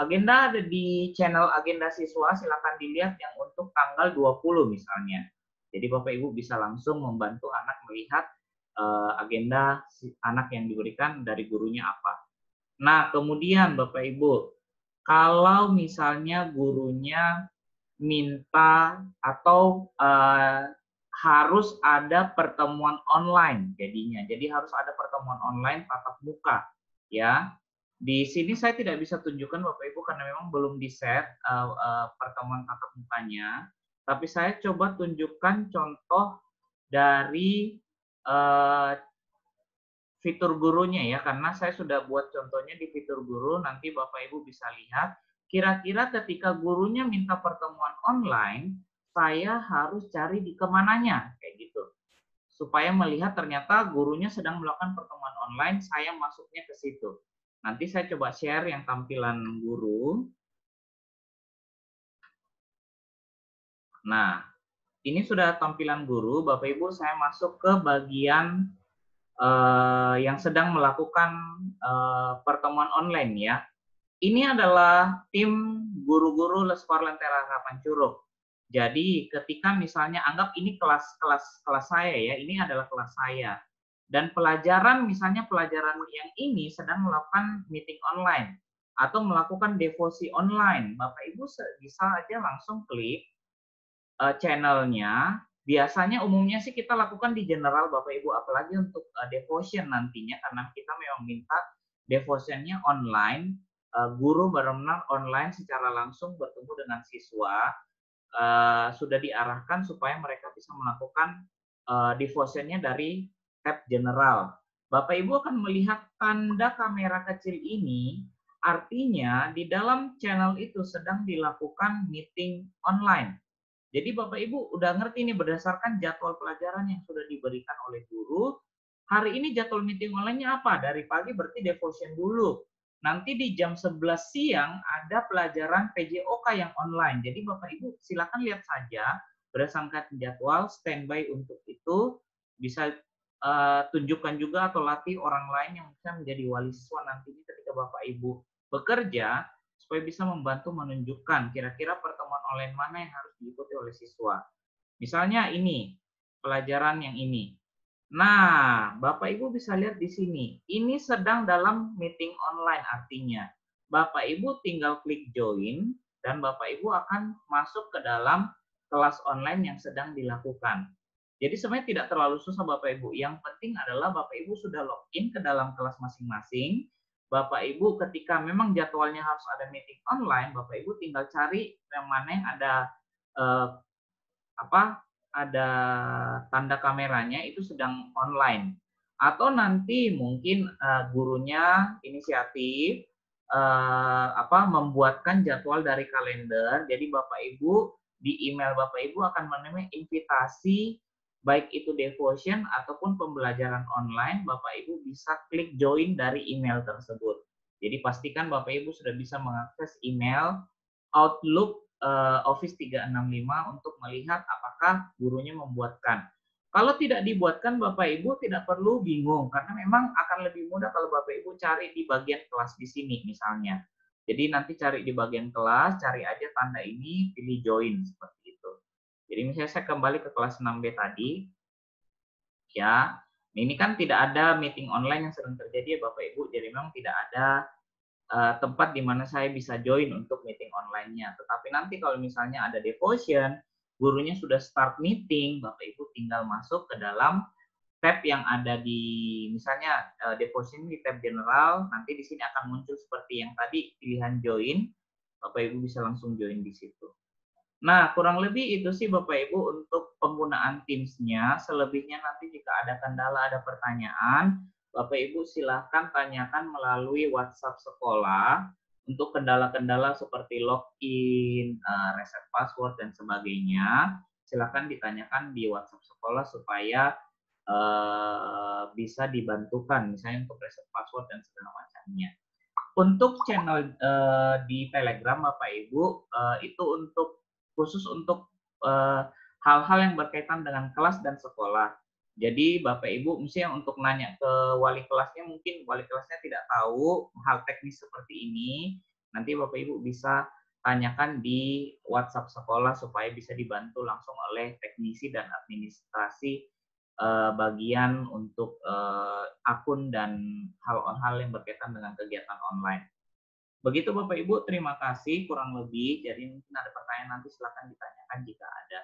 agenda ada di channel agenda siswa, silakan dilihat yang untuk tanggal 20 misalnya. Jadi Bapak Ibu bisa langsung membantu anak melihat agenda anak yang diberikan dari gurunya apa. Nah, kemudian Bapak Ibu, kalau misalnya gurunya minta atau harus ada pertemuan online jadinya. Jadi harus ada pertemuan online tatap muka, ya. Di sini saya tidak bisa tunjukkan Bapak Ibu karena memang belum di-set pertemuan tatap mukanya. Tapi saya coba tunjukkan contoh dari fitur gurunya ya, karena saya sudah buat contohnya di fitur guru, nanti Bapak Ibu bisa lihat. Kira-kira ketika gurunya minta pertemuan online, saya harus cari di kemananya, kayak gitu. Supaya melihat ternyata gurunya sedang melakukan pertemuan online, saya masuknya ke situ. Nanti saya coba share yang tampilan guru. Nah, ini sudah tampilan guru. Bapak Ibu, saya masuk ke bagian yang sedang melakukan pertemuan online ya. Ini adalah tim guru-guru Lespar Lentera Harapan Curug. Jadi ketika misalnya anggap ini kelas saya ya, ini adalah kelas saya. Dan pelajaran misalnya pelajaran yang ini sedang melakukan meeting online atau melakukan devosi online, Bapak Ibu bisa aja langsung klik channelnya. Biasanya umumnya sih kita lakukan di general Bapak Ibu, apalagi untuk devotion nantinya karena kita memang minta devotionnya online, guru benar-benar online secara langsung bertemu dengan siswa, sudah diarahkan supaya mereka bisa melakukan devotionnya dari tab general. Bapak Ibu akan melihat tanda kamera kecil ini, artinya di dalam channel itu sedang dilakukan meeting online. Jadi Bapak Ibu udah ngerti nih berdasarkan jadwal pelajaran yang sudah diberikan oleh guru. Hari ini jadwal meeting online-nya apa? Dari pagi berarti devotion dulu. Nanti di jam 11 siang ada pelajaran PJOK yang online. Jadi Bapak Ibu silakan lihat saja berdasarkan jadwal standby untuk itu. Bisa tunjukkan juga atau latih orang lain yang bisa menjadi wali siswa nantinya ketika Bapak Ibu bekerja, supaya bisa membantu menunjukkan kira-kira pertemuan online mana yang harus diikuti oleh siswa. Misalnya ini, pelajaran yang ini. Nah, Bapak Ibu bisa lihat di sini. Ini sedang dalam meeting online artinya. Bapak Ibu tinggal klik join dan Bapak Ibu akan masuk ke dalam kelas online yang sedang dilakukan. Jadi sebenarnya tidak terlalu susah Bapak Ibu. Yang penting adalah Bapak Ibu sudah login ke dalam kelas masing-masing. Bapak Ibu ketika memang jadwalnya harus ada meeting online, Bapak Ibu tinggal cari yang mana yang ada ada tanda kameranya itu sedang online. Atau nanti mungkin gurunya inisiatif membuatkan jadwal dari kalender. Jadi Bapak Ibu di email Bapak Ibu akan menerima invitasi baik itu devotion ataupun pembelajaran online, Bapak Ibu bisa klik join dari email tersebut. Jadi pastikan Bapak Ibu sudah bisa mengakses email Outlook Office 365 untuk melihat apakah gurunya membuatkan. Kalau tidak dibuatkan, Bapak Ibu tidak perlu bingung, karena memang akan lebih mudah kalau Bapak Ibu cari di bagian kelas di sini misalnya. Jadi nanti cari di bagian kelas, cari aja tanda ini, pilih join, seperti itu. Jadi misalnya saya kembali ke kelas 6B tadi, ya, ini kan tidak ada meeting online yang sedang terjadi ya Bapak Ibu, jadi memang tidak ada tempat di mana saya bisa join untuk meeting online-nya. Tetapi nanti kalau misalnya ada devotion, gurunya sudah start meeting, Bapak Ibu tinggal masuk ke dalam tab yang ada di misalnya devotion di tab general, nanti di sini akan muncul seperti yang tadi pilihan join, Bapak Ibu bisa langsung join di situ. Nah, kurang lebih itu sih Bapak Ibu untuk penggunaan Teams-nya. Selebihnya nanti jika ada kendala, ada pertanyaan, Bapak Ibu silahkan tanyakan melalui WhatsApp sekolah untuk kendala-kendala seperti login, reset password, dan sebagainya. Silahkan ditanyakan di WhatsApp sekolah supaya bisa dibantukan, misalnya untuk reset password dan segala macamnya. Untuk channel di Telegram Bapak Ibu, itu khusus untuk hal-hal yang berkaitan dengan kelas dan sekolah. Jadi Bapak Ibu misalnya untuk nanya ke wali kelasnya, mungkin wali kelasnya tidak tahu hal teknis seperti ini, nanti Bapak Ibu bisa tanyakan di WhatsApp sekolah supaya bisa dibantu langsung oleh teknisi dan administrasi bagian untuk akun dan hal-hal yang berkaitan dengan kegiatan online. Begitu Bapak Ibu, terima kasih kurang lebih. Jadi mungkin ada pertanyaan nanti silakan ditanyakan jika ada.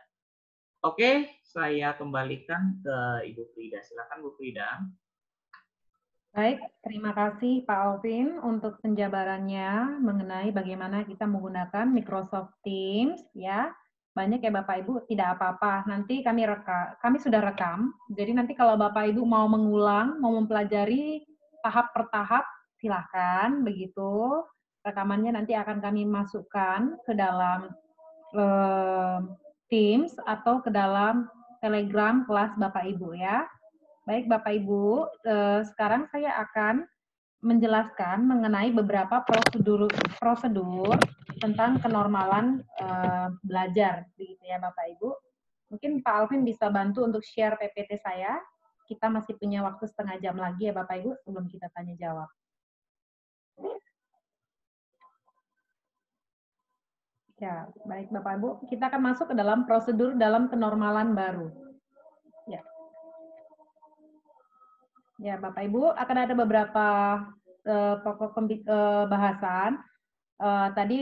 Oke, saya kembalikan ke Ibu Frida. Silakan Bu Frida. Baik, terima kasih Pak Alvin untuk penjabarannya mengenai bagaimana kita menggunakan Microsoft Teams ya. Banyak ya Bapak Ibu, tidak apa-apa. Nanti kami sudah rekam. Jadi nanti kalau Bapak Ibu mau mengulang, mau mempelajari tahap per tahap, silahkan begitu. Rekamannya nanti akan kami masukkan ke dalam Teams atau ke dalam Telegram kelas Bapak Ibu ya. Baik Bapak Ibu, sekarang saya akan menjelaskan mengenai beberapa prosedur tentang kenormalan belajar, begitu ya Bapak Ibu. Mungkin Pak Alvin bisa bantu untuk share PPT saya. Kita masih punya waktu setengah jam lagi ya Bapak Ibu sebelum kita tanya jawab. Ya, baik Bapak Ibu, kita akan masuk ke dalam prosedur dalam kenormalan baru. Ya. Ya, Bapak Ibu, akan ada beberapa pokok bahasan. Tadi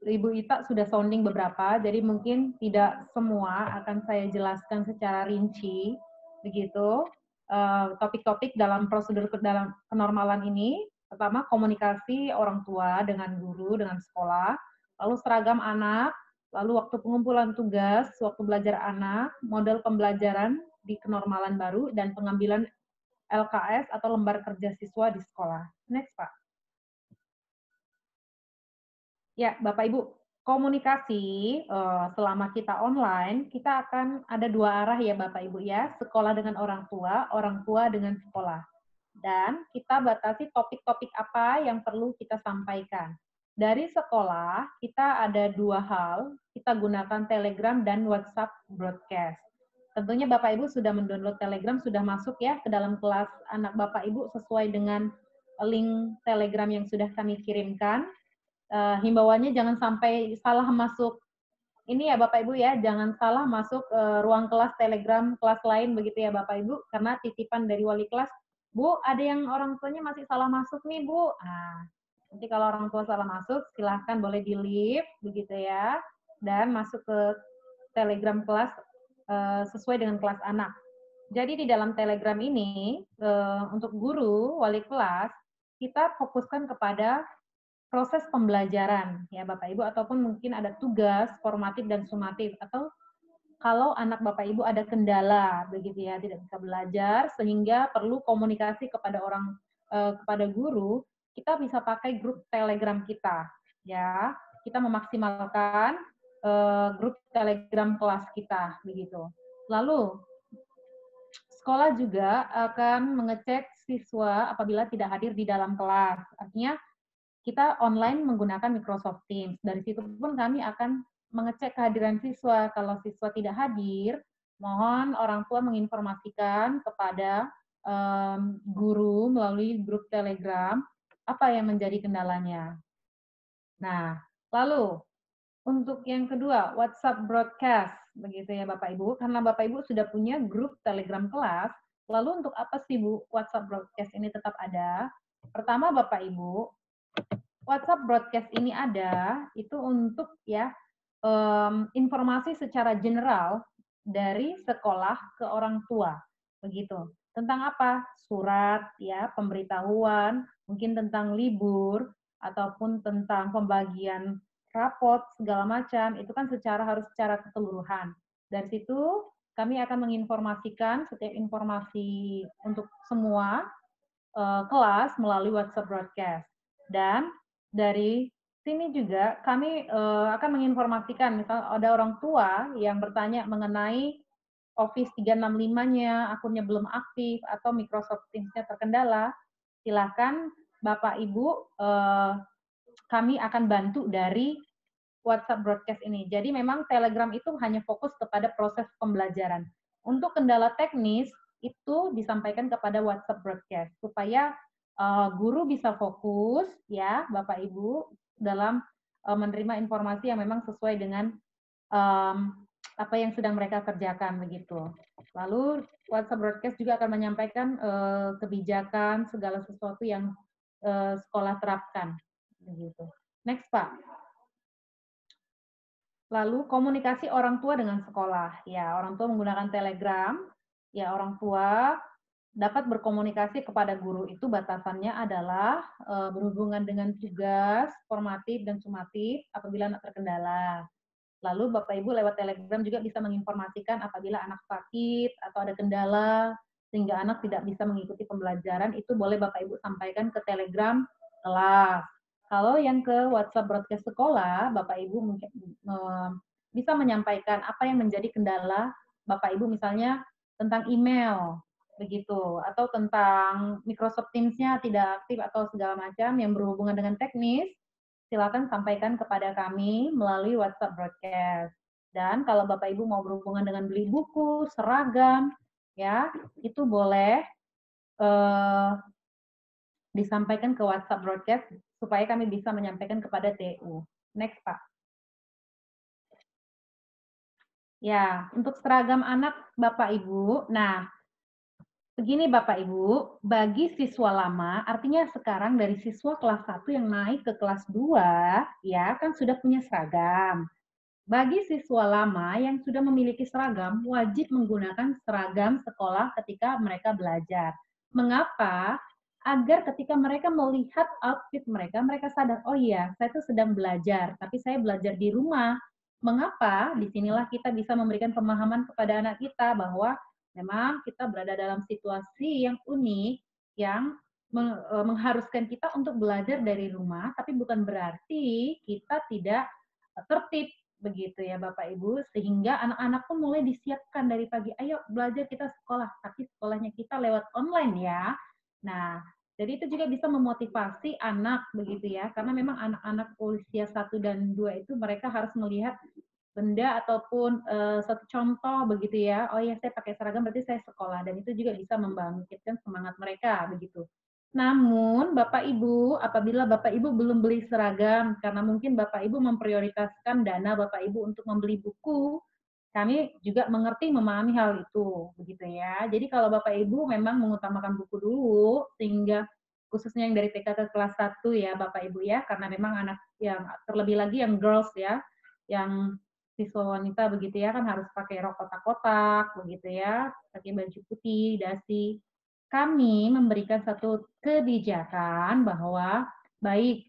Ibu Ita sudah sounding beberapa, jadi mungkin tidak semua akan saya jelaskan secara rinci, begitu. Topik-topik dalam prosedur dalam kenormalan ini, pertama komunikasi orang tua dengan guru, dengan sekolah, lalu seragam anak, lalu waktu pengumpulan tugas, waktu belajar anak, model pembelajaran di kenormalan baru, dan pengambilan LKS atau lembar kerja siswa di sekolah. Next, Pak. Ya, Bapak Ibu, komunikasi selama kita online, kita akan ada dua arah ya Bapak Ibu ya, sekolah dengan orang tua dengan sekolah. Dan kita batasi topik-topik apa yang perlu kita sampaikan. Dari sekolah, kita ada dua hal, kita gunakan Telegram dan WhatsApp broadcast. Tentunya Bapak Ibu sudah mendownload Telegram, sudah masuk ya ke dalam kelas anak Bapak Ibu sesuai dengan link Telegram yang sudah kami kirimkan. Himbauannya jangan sampai salah masuk ini ya Bapak Ibu ya, jangan salah masuk ruang kelas Telegram kelas lain begitu ya Bapak Ibu, karena titipan dari wali kelas, Bu, ada yang orang tuanya masih salah masuk nih Bu. Nah, nanti kalau orang tua salah masuk, silahkan boleh di-leave begitu ya, dan masuk ke Telegram kelas sesuai dengan kelas anak. Jadi di dalam Telegram ini, untuk guru, wali kelas, kita fokuskan kepada proses pembelajaran ya Bapak Ibu, ataupun mungkin ada tugas formatif dan sumatif, atau kalau anak Bapak Ibu ada kendala begitu ya, tidak bisa belajar sehingga perlu komunikasi kepada kepada guru, kita bisa pakai grup Telegram kita ya. Kita memaksimalkan grup Telegram kelas kita begitu. Lalu sekolah juga akan mengecek siswa apabila tidak hadir di dalam kelas. Artinya kita online menggunakan Microsoft Teams. Dari situ pun kami akan mengecek kehadiran siswa. Kalau siswa tidak hadir, mohon orang tua menginformasikan kepada guru melalui grup Telegram apa yang menjadi kendalanya. Nah, lalu untuk yang kedua, WhatsApp broadcast, begitu ya Bapak Ibu. Karena Bapak Ibu sudah punya grup Telegram kelas, lalu untuk apa sih Bu WhatsApp broadcast ini tetap ada? Pertama Bapak Ibu, WhatsApp broadcast ini ada itu untuk ya informasi secara general dari sekolah ke orang tua, begitu. Tentang apa? Surat, ya, pemberitahuan, mungkin tentang libur, ataupun tentang pembagian rapot, segala macam, itu kan harus secara keseluruhan. Dari situ, kami akan menginformasikan setiap informasi untuk semua kelas melalui WhatsApp broadcast. Dan dari sini juga kami akan menginformasikan, misal ada orang tua yang bertanya mengenai Office 365-nya, akunnya belum aktif, atau Microsoft Teams-nya terkendala, silakan Bapak Ibu, kami akan bantu dari WhatsApp broadcast ini. Jadi memang Telegram itu hanya fokus kepada proses pembelajaran. Untuk kendala teknis, itu disampaikan kepada WhatsApp broadcast, supaya guru bisa fokus, ya Bapak Ibu, dalam menerima informasi yang memang sesuai dengan apa yang sedang mereka kerjakan begitu. Lalu WhatsApp broadcast juga akan menyampaikan kebijakan segala sesuatu yang sekolah terapkan begitu. Next, Pak. Lalu komunikasi orang tua dengan sekolah. Ya, orang tua menggunakan Telegram. Ya, orang tua dapat berkomunikasi kepada guru itu batasannya adalah berhubungan dengan tugas formatif dan sumatif apabila anak terkendala. Lalu Bapak Ibu lewat Telegram juga bisa menginformasikan apabila anak sakit atau ada kendala sehingga anak tidak bisa mengikuti pembelajaran, itu boleh Bapak Ibu sampaikan ke Telegram kelas. Kalau yang ke WhatsApp broadcast sekolah, Bapak Ibu mungkin bisa menyampaikan apa yang menjadi kendala Bapak Ibu, misalnya tentang email begitu, atau tentang Microsoft Teams-nya tidak aktif atau segala macam yang berhubungan dengan teknis. Silakan sampaikan kepada kami melalui WhatsApp broadcast. Dan kalau Bapak Ibu mau berhubungan dengan beli buku, seragam, ya, itu boleh disampaikan ke WhatsApp broadcast supaya kami bisa menyampaikan kepada TU. Next, Pak. Ya, untuk seragam anak Bapak Ibu, nah, begini Bapak Ibu, bagi siswa lama, artinya sekarang dari siswa kelas 1 yang naik ke kelas 2, ya kan sudah punya seragam. Bagi siswa lama yang sudah memiliki seragam, wajib menggunakan seragam sekolah ketika mereka belajar. Mengapa? Agar ketika mereka melihat outfit mereka, mereka sadar, oh iya, saya tuh sedang belajar, tapi saya belajar di rumah. Mengapa? Disinilah kita bisa memberikan pemahaman kepada anak kita bahwa memang kita berada dalam situasi yang unik, yang mengharuskan kita untuk belajar dari rumah, tapi bukan berarti kita tidak tertib begitu ya Bapak Ibu, sehingga anak-anak pun mulai disiapkan dari pagi, ayo belajar kita sekolah, tapi sekolahnya kita lewat online ya. Nah, jadi itu juga bisa memotivasi anak begitu ya, karena memang anak-anak usia 1 dan 2 itu mereka harus melihat benda ataupun satu contoh begitu ya, oh ya saya pakai seragam berarti saya sekolah, dan itu juga bisa membangkitkan semangat mereka begitu. Namun, Bapak Ibu, apabila Bapak Ibu belum beli seragam, karena mungkin Bapak Ibu memprioritaskan dana Bapak Ibu untuk membeli buku, kami juga mengerti, memahami hal itu, begitu ya. Jadi kalau Bapak Ibu memang mengutamakan buku dulu, sehingga khususnya yang dari TK ke kelas 1 ya Bapak Ibu ya, karena memang anak yang terlebih lagi yang girls ya, yang siswa wanita begitu ya, kan harus pakai rok kotak-kotak, begitu ya, pakai baju putih, dasi. Kami memberikan satu kebijakan bahwa baik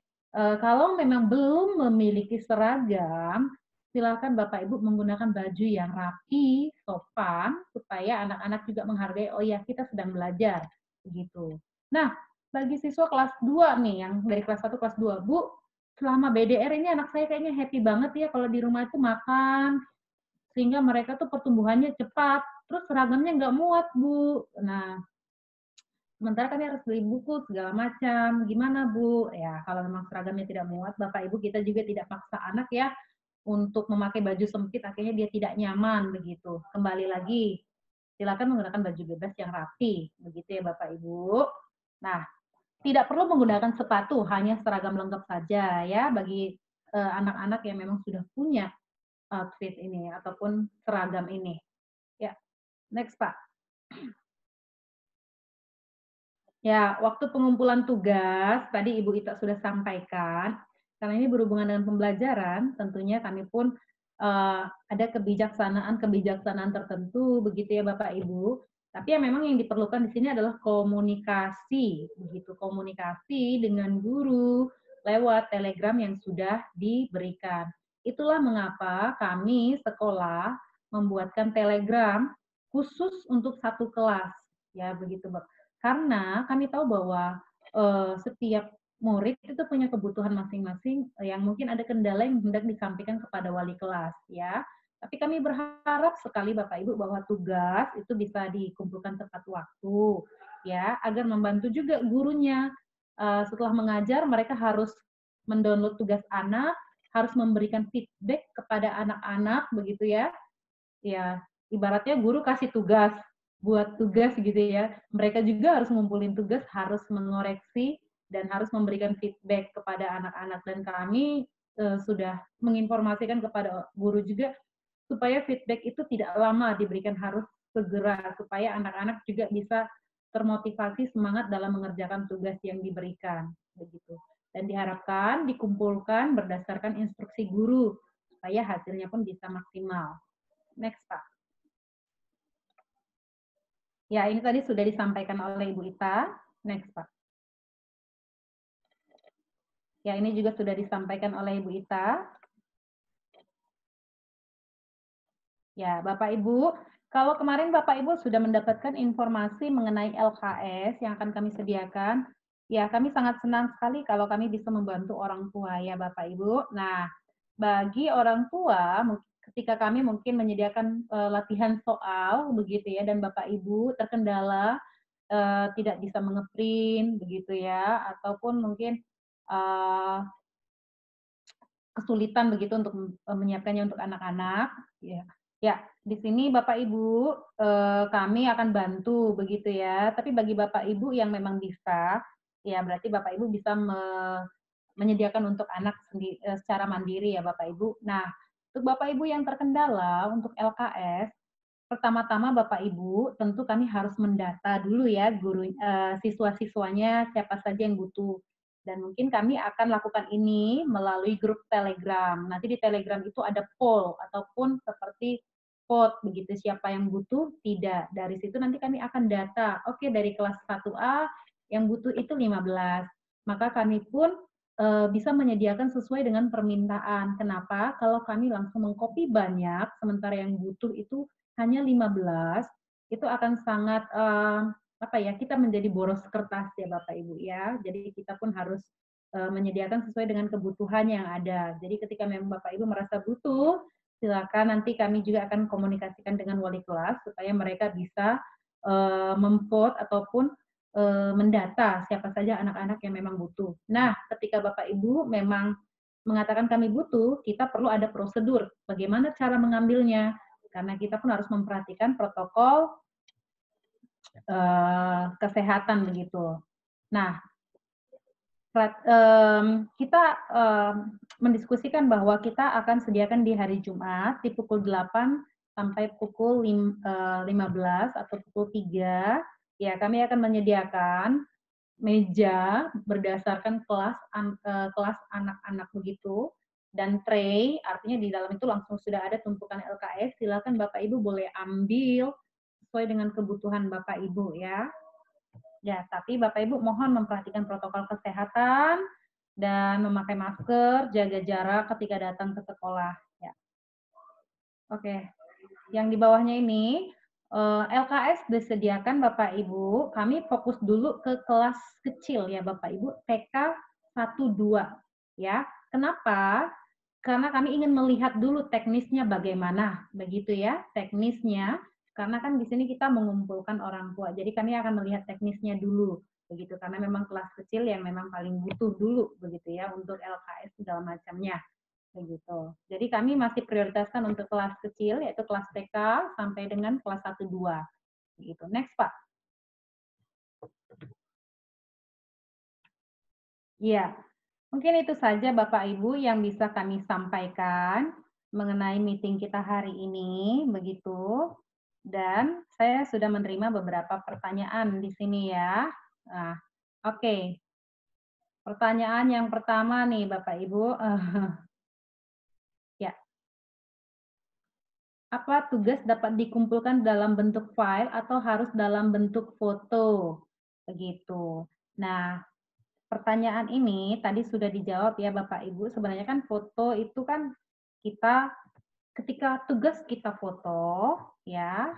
kalau memang belum memiliki seragam, silakan Bapak Ibu menggunakan baju yang rapi, sopan, supaya anak-anak juga menghargai, oh ya kita sedang belajar, begitu. Nah, bagi siswa kelas 2 nih, yang dari kelas 1 kelas 2, Bu, selama BDR ini anak saya kayaknya happy banget ya kalau di rumah itu makan, sehingga mereka tuh pertumbuhannya cepat, terus seragamnya nggak muat, Bu. Nah, sementara kami harus beli buku segala macam. Gimana Bu? Ya kalau memang seragamnya tidak muat, Bapak Ibu kita juga tidak paksa anak ya untuk memakai baju sempit, akhirnya dia tidak nyaman begitu. Kembali lagi, silakan menggunakan baju bebas yang rapi, begitu ya Bapak Ibu. Nah, tidak perlu menggunakan sepatu, hanya seragam lengkap saja ya bagi anak-anak yang memang sudah punya outfit ini ataupun seragam ini. Ya, next Pak. Ya, waktu pengumpulan tugas, tadi Ibu Ita sudah sampaikan, karena ini berhubungan dengan pembelajaran, tentunya kami pun ada kebijaksanaan tertentu, begitu ya Bapak Ibu. Tapi ya memang yang diperlukan di sini adalah komunikasi, begitu komunikasi dengan guru lewat Telegram yang sudah diberikan. Itulah mengapa kami sekolah membuatkan Telegram khusus untuk satu kelas, ya begitu Bapak. Karena kami tahu bahwa setiap murid itu punya kebutuhan masing-masing yang mungkin ada kendala yang hendak disampaikan kepada wali kelas ya. Tapi kami berharap sekali Bapak Ibu bahwa tugas itu bisa dikumpulkan tepat waktu ya, agar membantu juga gurunya. Setelah mengajar mereka harus mendownload tugas anak, harus memberikan feedback kepada anak-anak begitu ya. Ya, ibaratnya guru kasih tugas, buat tugas gitu ya. Mereka juga harus ngumpulin tugas, harus mengoreksi, dan harus memberikan feedback kepada anak-anak. Dan kami sudah menginformasikan kepada guru juga, supaya feedback itu tidak lama diberikan, harus segera, supaya anak-anak juga bisa termotivasi semangat dalam mengerjakan tugas yang diberikan. Begitu. Dan diharapkan dikumpulkan berdasarkan instruksi guru, supaya hasilnya pun bisa maksimal. Next, Pak. Ya, ini tadi sudah disampaikan oleh Ibu Ita. Next, Pak. Ya, ini juga sudah disampaikan oleh Ibu Ita. Ya, Bapak Ibu, kalau kemarin Bapak Ibu sudah mendapatkan informasi mengenai LKS yang akan kami sediakan, ya kami sangat senang sekali kalau kami bisa membantu orang tua ya Bapak Ibu. Nah, bagi orang tua, ketika kami mungkin menyediakan latihan soal begitu ya, dan Bapak Ibu terkendala tidak bisa mengeprint begitu ya, ataupun mungkin kesulitan begitu untuk menyiapkannya untuk anak-anak. Ya, ya di sini Bapak Ibu kami akan bantu begitu ya. Tapi bagi Bapak Ibu yang memang bisa, ya berarti Bapak Ibu bisa menyediakan untuk anak secara mandiri ya Bapak Ibu. Nah, untuk Bapak Ibu yang terkendala untuk LKS, pertama-tama Bapak Ibu tentu kami harus mendata dulu ya guru siswa-siswanya siapa saja yang butuh. Dan mungkin kami akan lakukan ini melalui grup Telegram. Nanti di Telegram itu ada poll ataupun seperti vote begitu, siapa yang butuh, tidak. Dari situ nanti kami akan data. Oke, dari kelas 1A yang butuh itu 15. Maka kami pun bisa menyediakan sesuai dengan permintaan. Kenapa? Kalau kami langsung mengcopy banyak, sementara yang butuh itu hanya 15, itu akan sangat kita menjadi boros kertas ya Bapak Ibu ya. Jadi kita pun harus menyediakan sesuai dengan kebutuhan yang ada. Jadi ketika memang Bapak Ibu merasa butuh, silakan nanti kami juga akan komunikasikan dengan wali kelas supaya mereka bisa memvote ataupun mendata siapa saja anak-anak yang memang butuh. Nah, ketika Bapak Ibu memang mengatakan kami butuh, kita perlu ada prosedur bagaimana cara mengambilnya. Karena kita pun harus memperhatikan protokol kesehatan begitu. Nah, kita mendiskusikan bahwa kita akan sediakan di hari Jumat di pukul 8 sampai pukul 15 atau pukul 3. Ya, kami akan menyediakan meja berdasarkan kelas anak-anak begitu, dan tray, artinya di dalam itu langsung sudah ada tumpukan LKS, silakan Bapak Ibu boleh ambil sesuai dengan kebutuhan Bapak Ibu ya. Ya, tapi Bapak Ibu mohon memperhatikan protokol kesehatan dan memakai masker, jaga jarak ketika datang ke sekolah ya. Oke. Yang di bawahnya ini LKS disediakan Bapak Ibu, kami fokus dulu ke kelas kecil ya Bapak Ibu, TK 1-2 ya. Kenapa? Karena kami ingin melihat dulu teknisnya bagaimana, begitu ya, teknisnya. Karena kan di sini kita mengumpulkan orang tua, jadi kami akan melihat teknisnya dulu, begitu. Karena memang kelas kecil yang memang paling butuh dulu, begitu ya, untuk LKS segala macamnya. Begitu. Jadi kami masih prioritaskan untuk kelas kecil, yaitu kelas TK sampai dengan kelas 1-2. Begitu. Next, Pak. Iya. Mungkin itu saja Bapak Ibu yang bisa kami sampaikan mengenai meeting kita hari ini, begitu. Dan saya sudah menerima beberapa pertanyaan di sini ya. Nah, Oke. Pertanyaan yang pertama nih Bapak Ibu, ya, apa tugas dapat dikumpulkan dalam bentuk file atau harus dalam bentuk foto? Begitu. Nah, pertanyaan ini tadi sudah dijawab ya Bapak Ibu, sebenarnya kan foto itu kan kita ketika tugas kita foto, ya,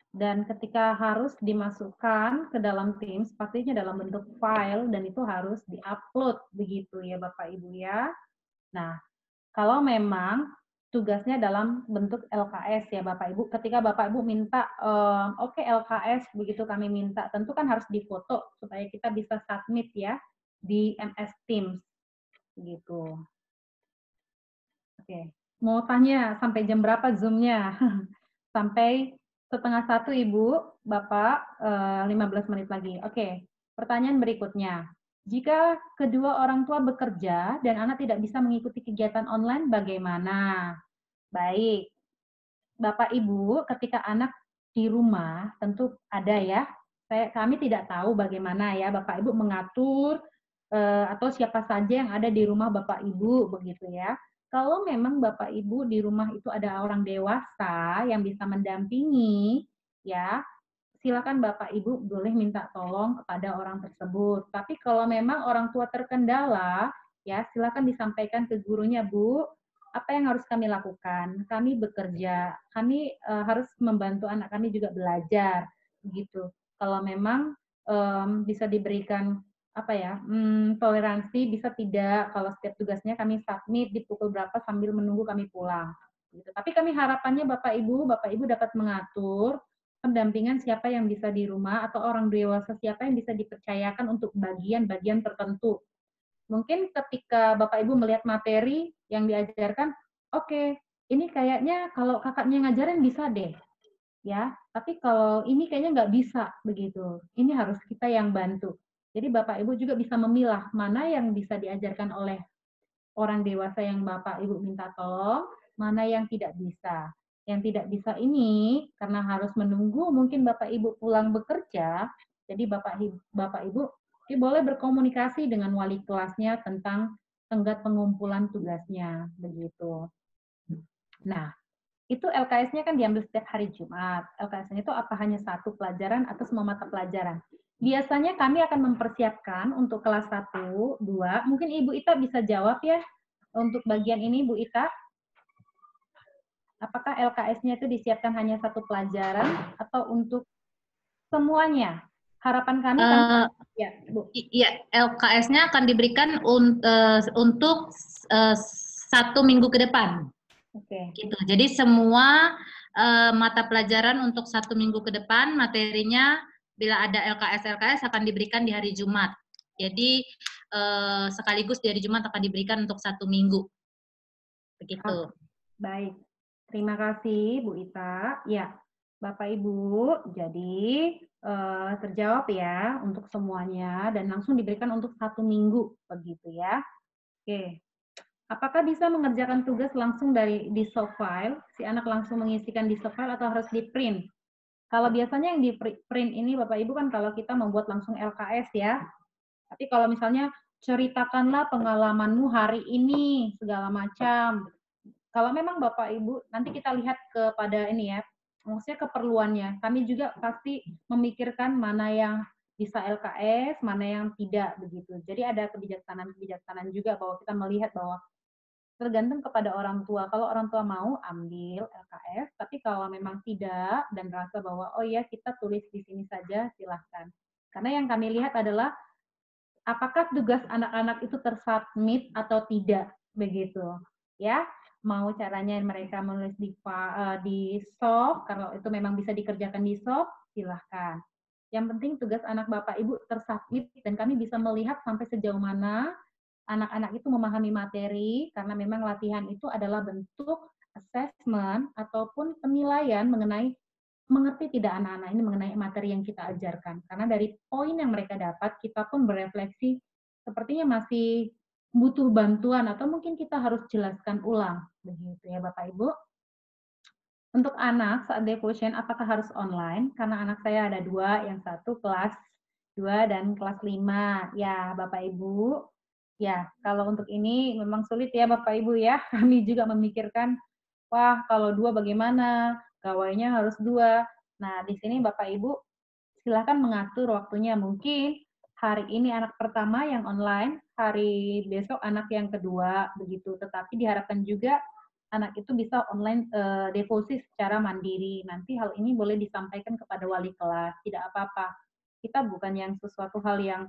dan ketika harus dimasukkan ke dalam Teams, pastinya dalam bentuk file dan itu harus di-upload begitu ya Bapak Ibu ya. Nah, kalau memang tugasnya dalam bentuk LKS ya Bapak Ibu, ketika Bapak Ibu minta, oke LKS begitu kami minta, tentu kan harus difoto supaya kita bisa submit ya di MS Teams gitu. Oke, mau tanya sampai jam berapa Zoom-nya? Sampai 12:30 Ibu, Bapak, 15 menit lagi. Oke, pertanyaan berikutnya. Jika kedua orang tua bekerja dan anak tidak bisa mengikuti kegiatan online, bagaimana? Baik, Bapak Ibu, ketika anak di rumah tentu ada ya. Kami tidak tahu bagaimana ya Bapak Ibu mengatur atau siapa saja yang ada di rumah Bapak Ibu begitu ya. Kalau memang Bapak Ibu di rumah itu ada orang dewasa yang bisa mendampingi, ya silakan Bapak Ibu boleh minta tolong kepada orang tersebut. Tapi kalau memang orang tua terkendala, ya silakan disampaikan ke gurunya, Bu, apa yang harus kami lakukan? Kami bekerja, kami harus membantu anak kami juga belajar, begitu. Kalau memang bisa diberikan apa ya toleransi, bisa tidak kalau setiap tugasnya kami submit di pukul berapa sambil menunggu kami pulang. Gitu. Tapi kami harapannya Bapak Ibu dapat mengatur pendampingan siapa yang bisa di rumah atau orang dewasa siapa yang bisa dipercayakan untuk bagian-bagian tertentu. Mungkin ketika Bapak Ibu melihat materi yang diajarkan, oke, ini kayaknya kalau kakaknya ngajarin bisa deh, ya. Tapi kalau ini kayaknya nggak bisa begitu. Ini harus kita yang bantu. Jadi Bapak Ibu juga bisa memilah mana yang bisa diajarkan oleh orang dewasa yang Bapak Ibu minta tolong, mana yang tidak bisa. Yang tidak bisa ini karena harus menunggu mungkin Bapak Ibu pulang bekerja, jadi Bapak Ibu boleh berkomunikasi dengan wali kelasnya tentang tenggat pengumpulan tugasnya, begitu. Nah, itu LKS-nya kan diambil setiap hari Jumat. LKS-nya itu apa hanya satu pelajaran atau semua mata pelajaran? Biasanya kami akan mempersiapkan untuk kelas 1, 2, mungkin Ibu Ita bisa jawab ya untuk bagian ini, Bu Ita. Apakah LKS-nya itu disiapkan hanya satu pelajaran atau untuk semuanya? Harapan kami ya, Bu. Iya, LKS-nya akan diberikan untuk 1 minggu ke depan. Oke. Gitu. Jadi semua mata pelajaran untuk 1 minggu ke depan materinya bila ada LKS akan diberikan di hari Jumat. Jadi sekaligus di hari Jumat akan diberikan untuk 1 minggu. Begitu. Baik. Terima kasih Bu Ita. Ya, Bapak Ibu, jadi terjawab ya untuk semuanya dan langsung diberikan untuk 1 minggu begitu ya. Oke. Apakah bisa mengerjakan tugas langsung di soft file? Si anak langsung mengisikan di soft file atau harus di print? Kalau biasanya yang di print ini Bapak Ibu kan kalau kita membuat langsung LKS ya. Tapi kalau misalnya ceritakanlah pengalamanmu hari ini segala macam. Kalau memang Bapak Ibu, nanti kita lihat kepada ini ya, maksudnya keperluannya. Kami juga pasti memikirkan mana yang bisa LKS, mana yang tidak begitu. Jadi ada kebijaksanaan juga bahwa kita melihat bahwa tergantung kepada orang tua. Kalau orang tua mau ambil LKS, tapi kalau memang tidak dan rasa bahwa oh ya kita tulis di sini saja silahkan. Karena yang kami lihat adalah apakah tugas anak-anak itu tersubmit atau tidak begitu ya. Mau caranya mereka menulis di soft, kalau itu memang bisa dikerjakan di soft, silahkan. Yang penting tugas anak Bapak Ibu tersubmit dan kami bisa melihat sampai sejauh mana anak-anak itu memahami materi, karena memang latihan itu adalah bentuk assessment ataupun penilaian mengenai mengerti tidak anak-anak ini mengenai materi yang kita ajarkan. Karena dari poin yang mereka dapat, kita pun berefleksi sepertinya masih butuh bantuan atau mungkin kita harus jelaskan ulang. Begitu ya Bapak Ibu. Untuk anak saat devotion apakah harus online? Karena anak saya ada 2, yang satu kelas 2 dan kelas 5. Ya, Bapak Ibu. Ya, kalau untuk ini memang sulit ya Bapak Ibu ya. Kami juga memikirkan, wah kalau 2 bagaimana? Gawainya harus 2. Nah, di sini Bapak Ibu silakan mengatur waktunya. Mungkin hari ini anak pertama yang online, hari besok anak yang kedua, begitu. Tetapi diharapkan juga anak itu bisa online deposit secara mandiri. Nanti hal ini boleh disampaikan kepada wali kelas, tidak apa-apa. Kita bukan yang sesuatu hal yang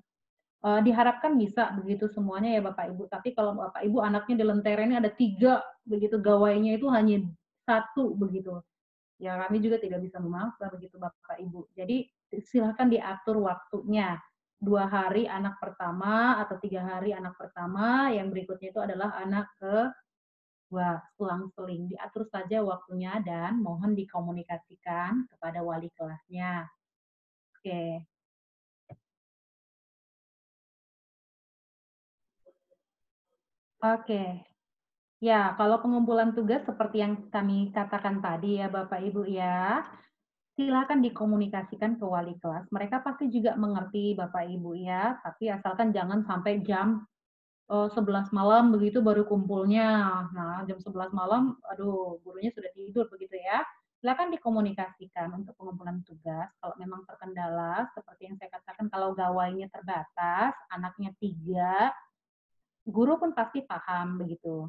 diharapkan bisa begitu semuanya ya Bapak Ibu. Tapi kalau Bapak Ibu anaknya di lenterennya ada 3, begitu gawainya itu hanya 1 begitu. Ya kami juga tidak bisa memaksa begitu Bapak Ibu. Jadi silakan diatur waktunya. 2 hari anak pertama atau 3 hari anak pertama, yang berikutnya itu adalah anak kedua, selang-seling. Diatur saja waktunya dan mohon dikomunikasikan kepada wali kelasnya. Oke. Oke. Ya, kalau pengumpulan tugas seperti yang kami katakan tadi ya Bapak Ibu ya, silakan dikomunikasikan ke wali kelas. Mereka pasti juga mengerti Bapak Ibu ya, tapi asalkan jangan sampai jam 11 malam begitu baru kumpulnya. Nah, jam 11 malam, aduh, gurunya sudah tidur begitu ya. Silakan dikomunikasikan untuk pengumpulan tugas. Kalau memang terkendala, seperti yang saya katakan, kalau gawainya terbatas, anaknya 3, guru pun pasti paham begitu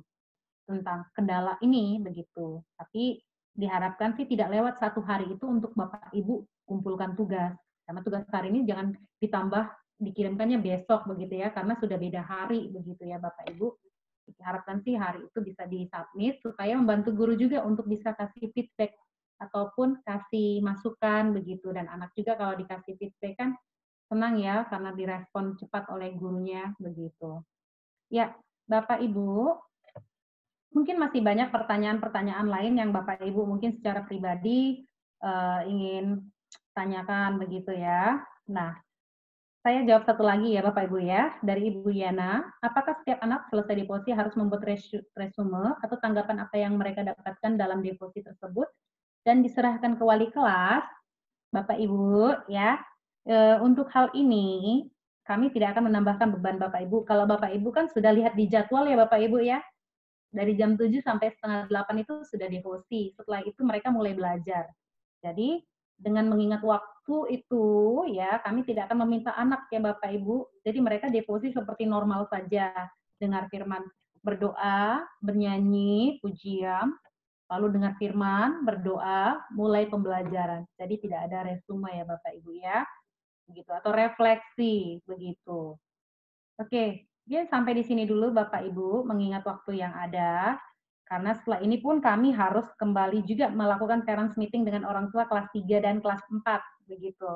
tentang kendala ini begitu. Tapi diharapkan sih tidak lewat 1 hari itu untuk Bapak Ibu kumpulkan tugas. Karena tugas hari ini jangan ditambah dikirimkannya besok begitu ya, karena sudah beda hari begitu ya Bapak Ibu. Diharapkan sih hari itu bisa disubmit supaya membantu guru juga untuk bisa kasih feedback ataupun kasih masukan begitu. Dan anak juga kalau dikasih feedback kan senang ya karena direspon cepat oleh gurunya begitu. Ya, Bapak Ibu, mungkin masih banyak pertanyaan-pertanyaan lain yang Bapak Ibu mungkin secara pribadi ingin tanyakan begitu ya. Nah, saya jawab satu lagi ya Bapak Ibu ya, dari Ibu Yana. Apakah setiap anak selesai deposit harus membuat resume atau tanggapan apa yang mereka dapatkan dalam deposit tersebut dan diserahkan ke wali kelas? Bapak Ibu ya, untuk hal ini kami tidak akan menambahkan beban Bapak Ibu. Kalau Bapak Ibu kan sudah lihat di jadwal ya Bapak Ibu ya, dari jam 7 sampai setengah 8 itu sudah devosi. Setelah itu mereka mulai belajar. Jadi dengan mengingat waktu itu ya, kami tidak akan meminta anak ya Bapak Ibu. Jadi mereka devosi seperti normal saja. Dengar firman, berdoa, bernyanyi, pujian, lalu dengar firman, berdoa, mulai pembelajaran. Jadi tidak ada resume ya Bapak Ibu ya. Begitu, atau refleksi begitu. Oke, ya sampai di sini dulu Bapak Ibu, mengingat waktu yang ada. Karena setelah ini pun kami harus kembali juga melakukan parents meeting dengan orang tua kelas 3 dan kelas 4, begitu.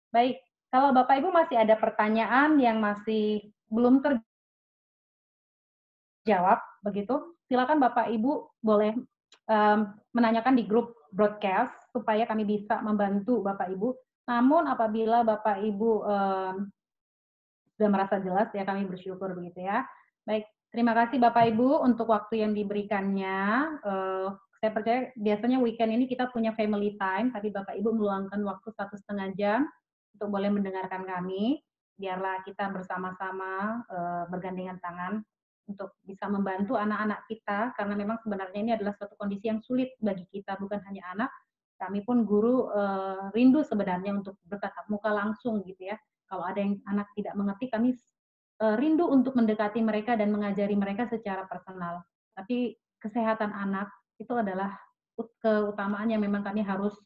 Baik, kalau Bapak Ibu masih ada pertanyaan yang masih belum terjawab, begitu, silakan Bapak Ibu boleh menanyakan di grup broadcast supaya kami bisa membantu Bapak Ibu. Namun apabila Bapak Ibu sudah merasa jelas ya, kami bersyukur begitu ya. Baik, terima kasih Bapak Ibu untuk waktu yang diberikannya. Saya percaya biasanya weekend ini kita punya family time, tapi Bapak Ibu meluangkan waktu 1,5 jam untuk boleh mendengarkan kami. Biarlah kita bersama-sama bergandengan tangan untuk bisa membantu anak-anak kita, karena memang sebenarnya ini adalah suatu kondisi yang sulit bagi kita, bukan hanya anak. Kami pun guru rindu sebenarnya untuk bertatap muka langsung gitu ya. Kalau ada yang anak tidak mengerti, kami rindu untuk mendekati mereka dan mengajari mereka secara personal. Tapi kesehatan anak itu adalah keutamaan yang memang kami harus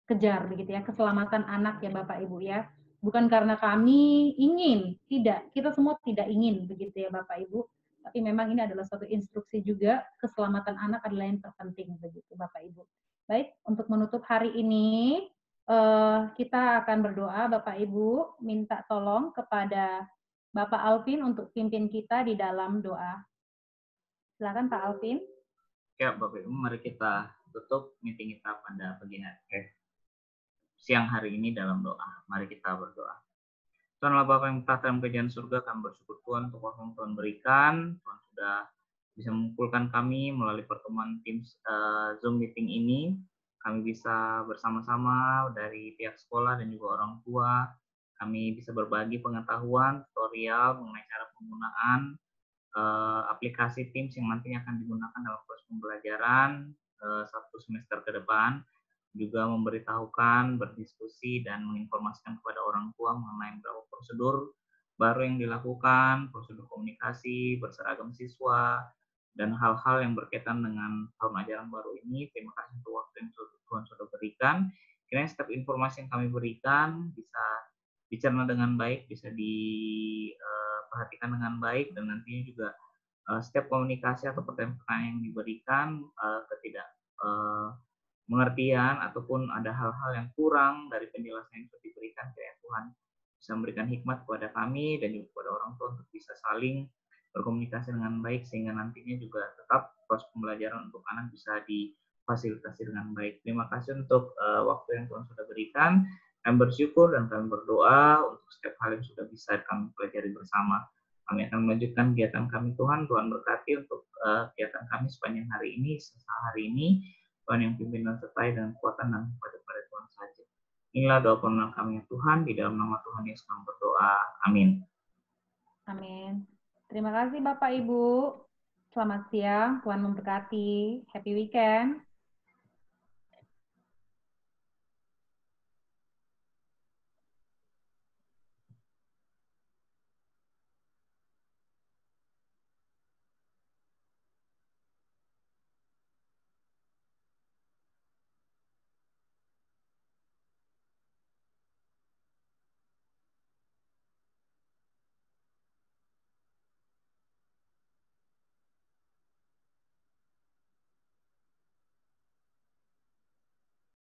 kejar begitu ya, keselamatan anak ya Bapak Ibu ya. Bukan karena kami ingin, tidak, kita semua tidak ingin begitu ya Bapak Ibu. Tapi memang ini adalah suatu instruksi juga, keselamatan anak adalah yang terpenting begitu Bapak Ibu. Baik, untuk menutup hari ini kita akan berdoa Bapak Ibu, minta tolong kepada Bapak Alvin untuk pimpin kita di dalam doa. Silakan Pak Alvin. Ya, Bapak Ibu, mari kita tutup meeting kita pada pagi hari, siang hari ini dalam doa. Mari kita berdoa. Tuhan Allah Bapa yang bertahta dalam kerajaan surga, kami bersyukur Tuhan untuk waktu yang Tuhan berikan. Tuhan sudah bisa mengumpulkan kami melalui pertemuan tim Zoom meeting ini. Kami bisa bersama-sama dari pihak sekolah dan juga orang tua Kami bisa berbagi pengetahuan, tutorial mengenai cara penggunaan aplikasi Teams yang nantinya akan digunakan dalam proses pembelajaran 1 semester ke depan, juga memberitahukan, berdiskusi, dan menginformasikan kepada orang tua mengenai beberapa prosedur baru yang dilakukan, prosedur komunikasi, berseragam siswa, dan hal-hal yang berkaitan dengan tahun ajaran baru ini. Terima kasih untuk waktu yang Tuhan sudah berikan. Kiranya setiap informasi yang kami berikan bisa dicerna dengan baik, bisa diperhatikan dengan baik, dan nantinya juga setiap komunikasi atau pertanyaan yang diberikan ketidak pengertian ataupun ada hal-hal yang kurang dari penjelasan yang sudah diberikan, kiranya Tuhan bisa memberikan hikmat kepada kami dan juga kepada orang tua untuk bisa saling berkomunikasi dengan baik sehingga nantinya juga tetap proses pembelajaran untuk anak bisa difasilitasi dengan baik. Terima kasih untuk waktu yang Tuhan sudah berikan. Kami bersyukur dan kami berdoa untuk setiap hal yang sudah bisa kami pelajari bersama. Kami akan melanjutkan kegiatan kami, Tuhan. Tuhan berkati untuk kegiatan kami sepanjang hari ini, sehari ini. Tuhan yang pimpin dan sertai dengan kekuatan dan kepada Tuhan saja. Inilah doa permohonan kami Tuhan, di dalam nama Tuhan Yesus kami berdoa. Amin. Amin. Terima kasih Bapak Ibu. Selamat siang, Tuhan memberkati. Happy weekend.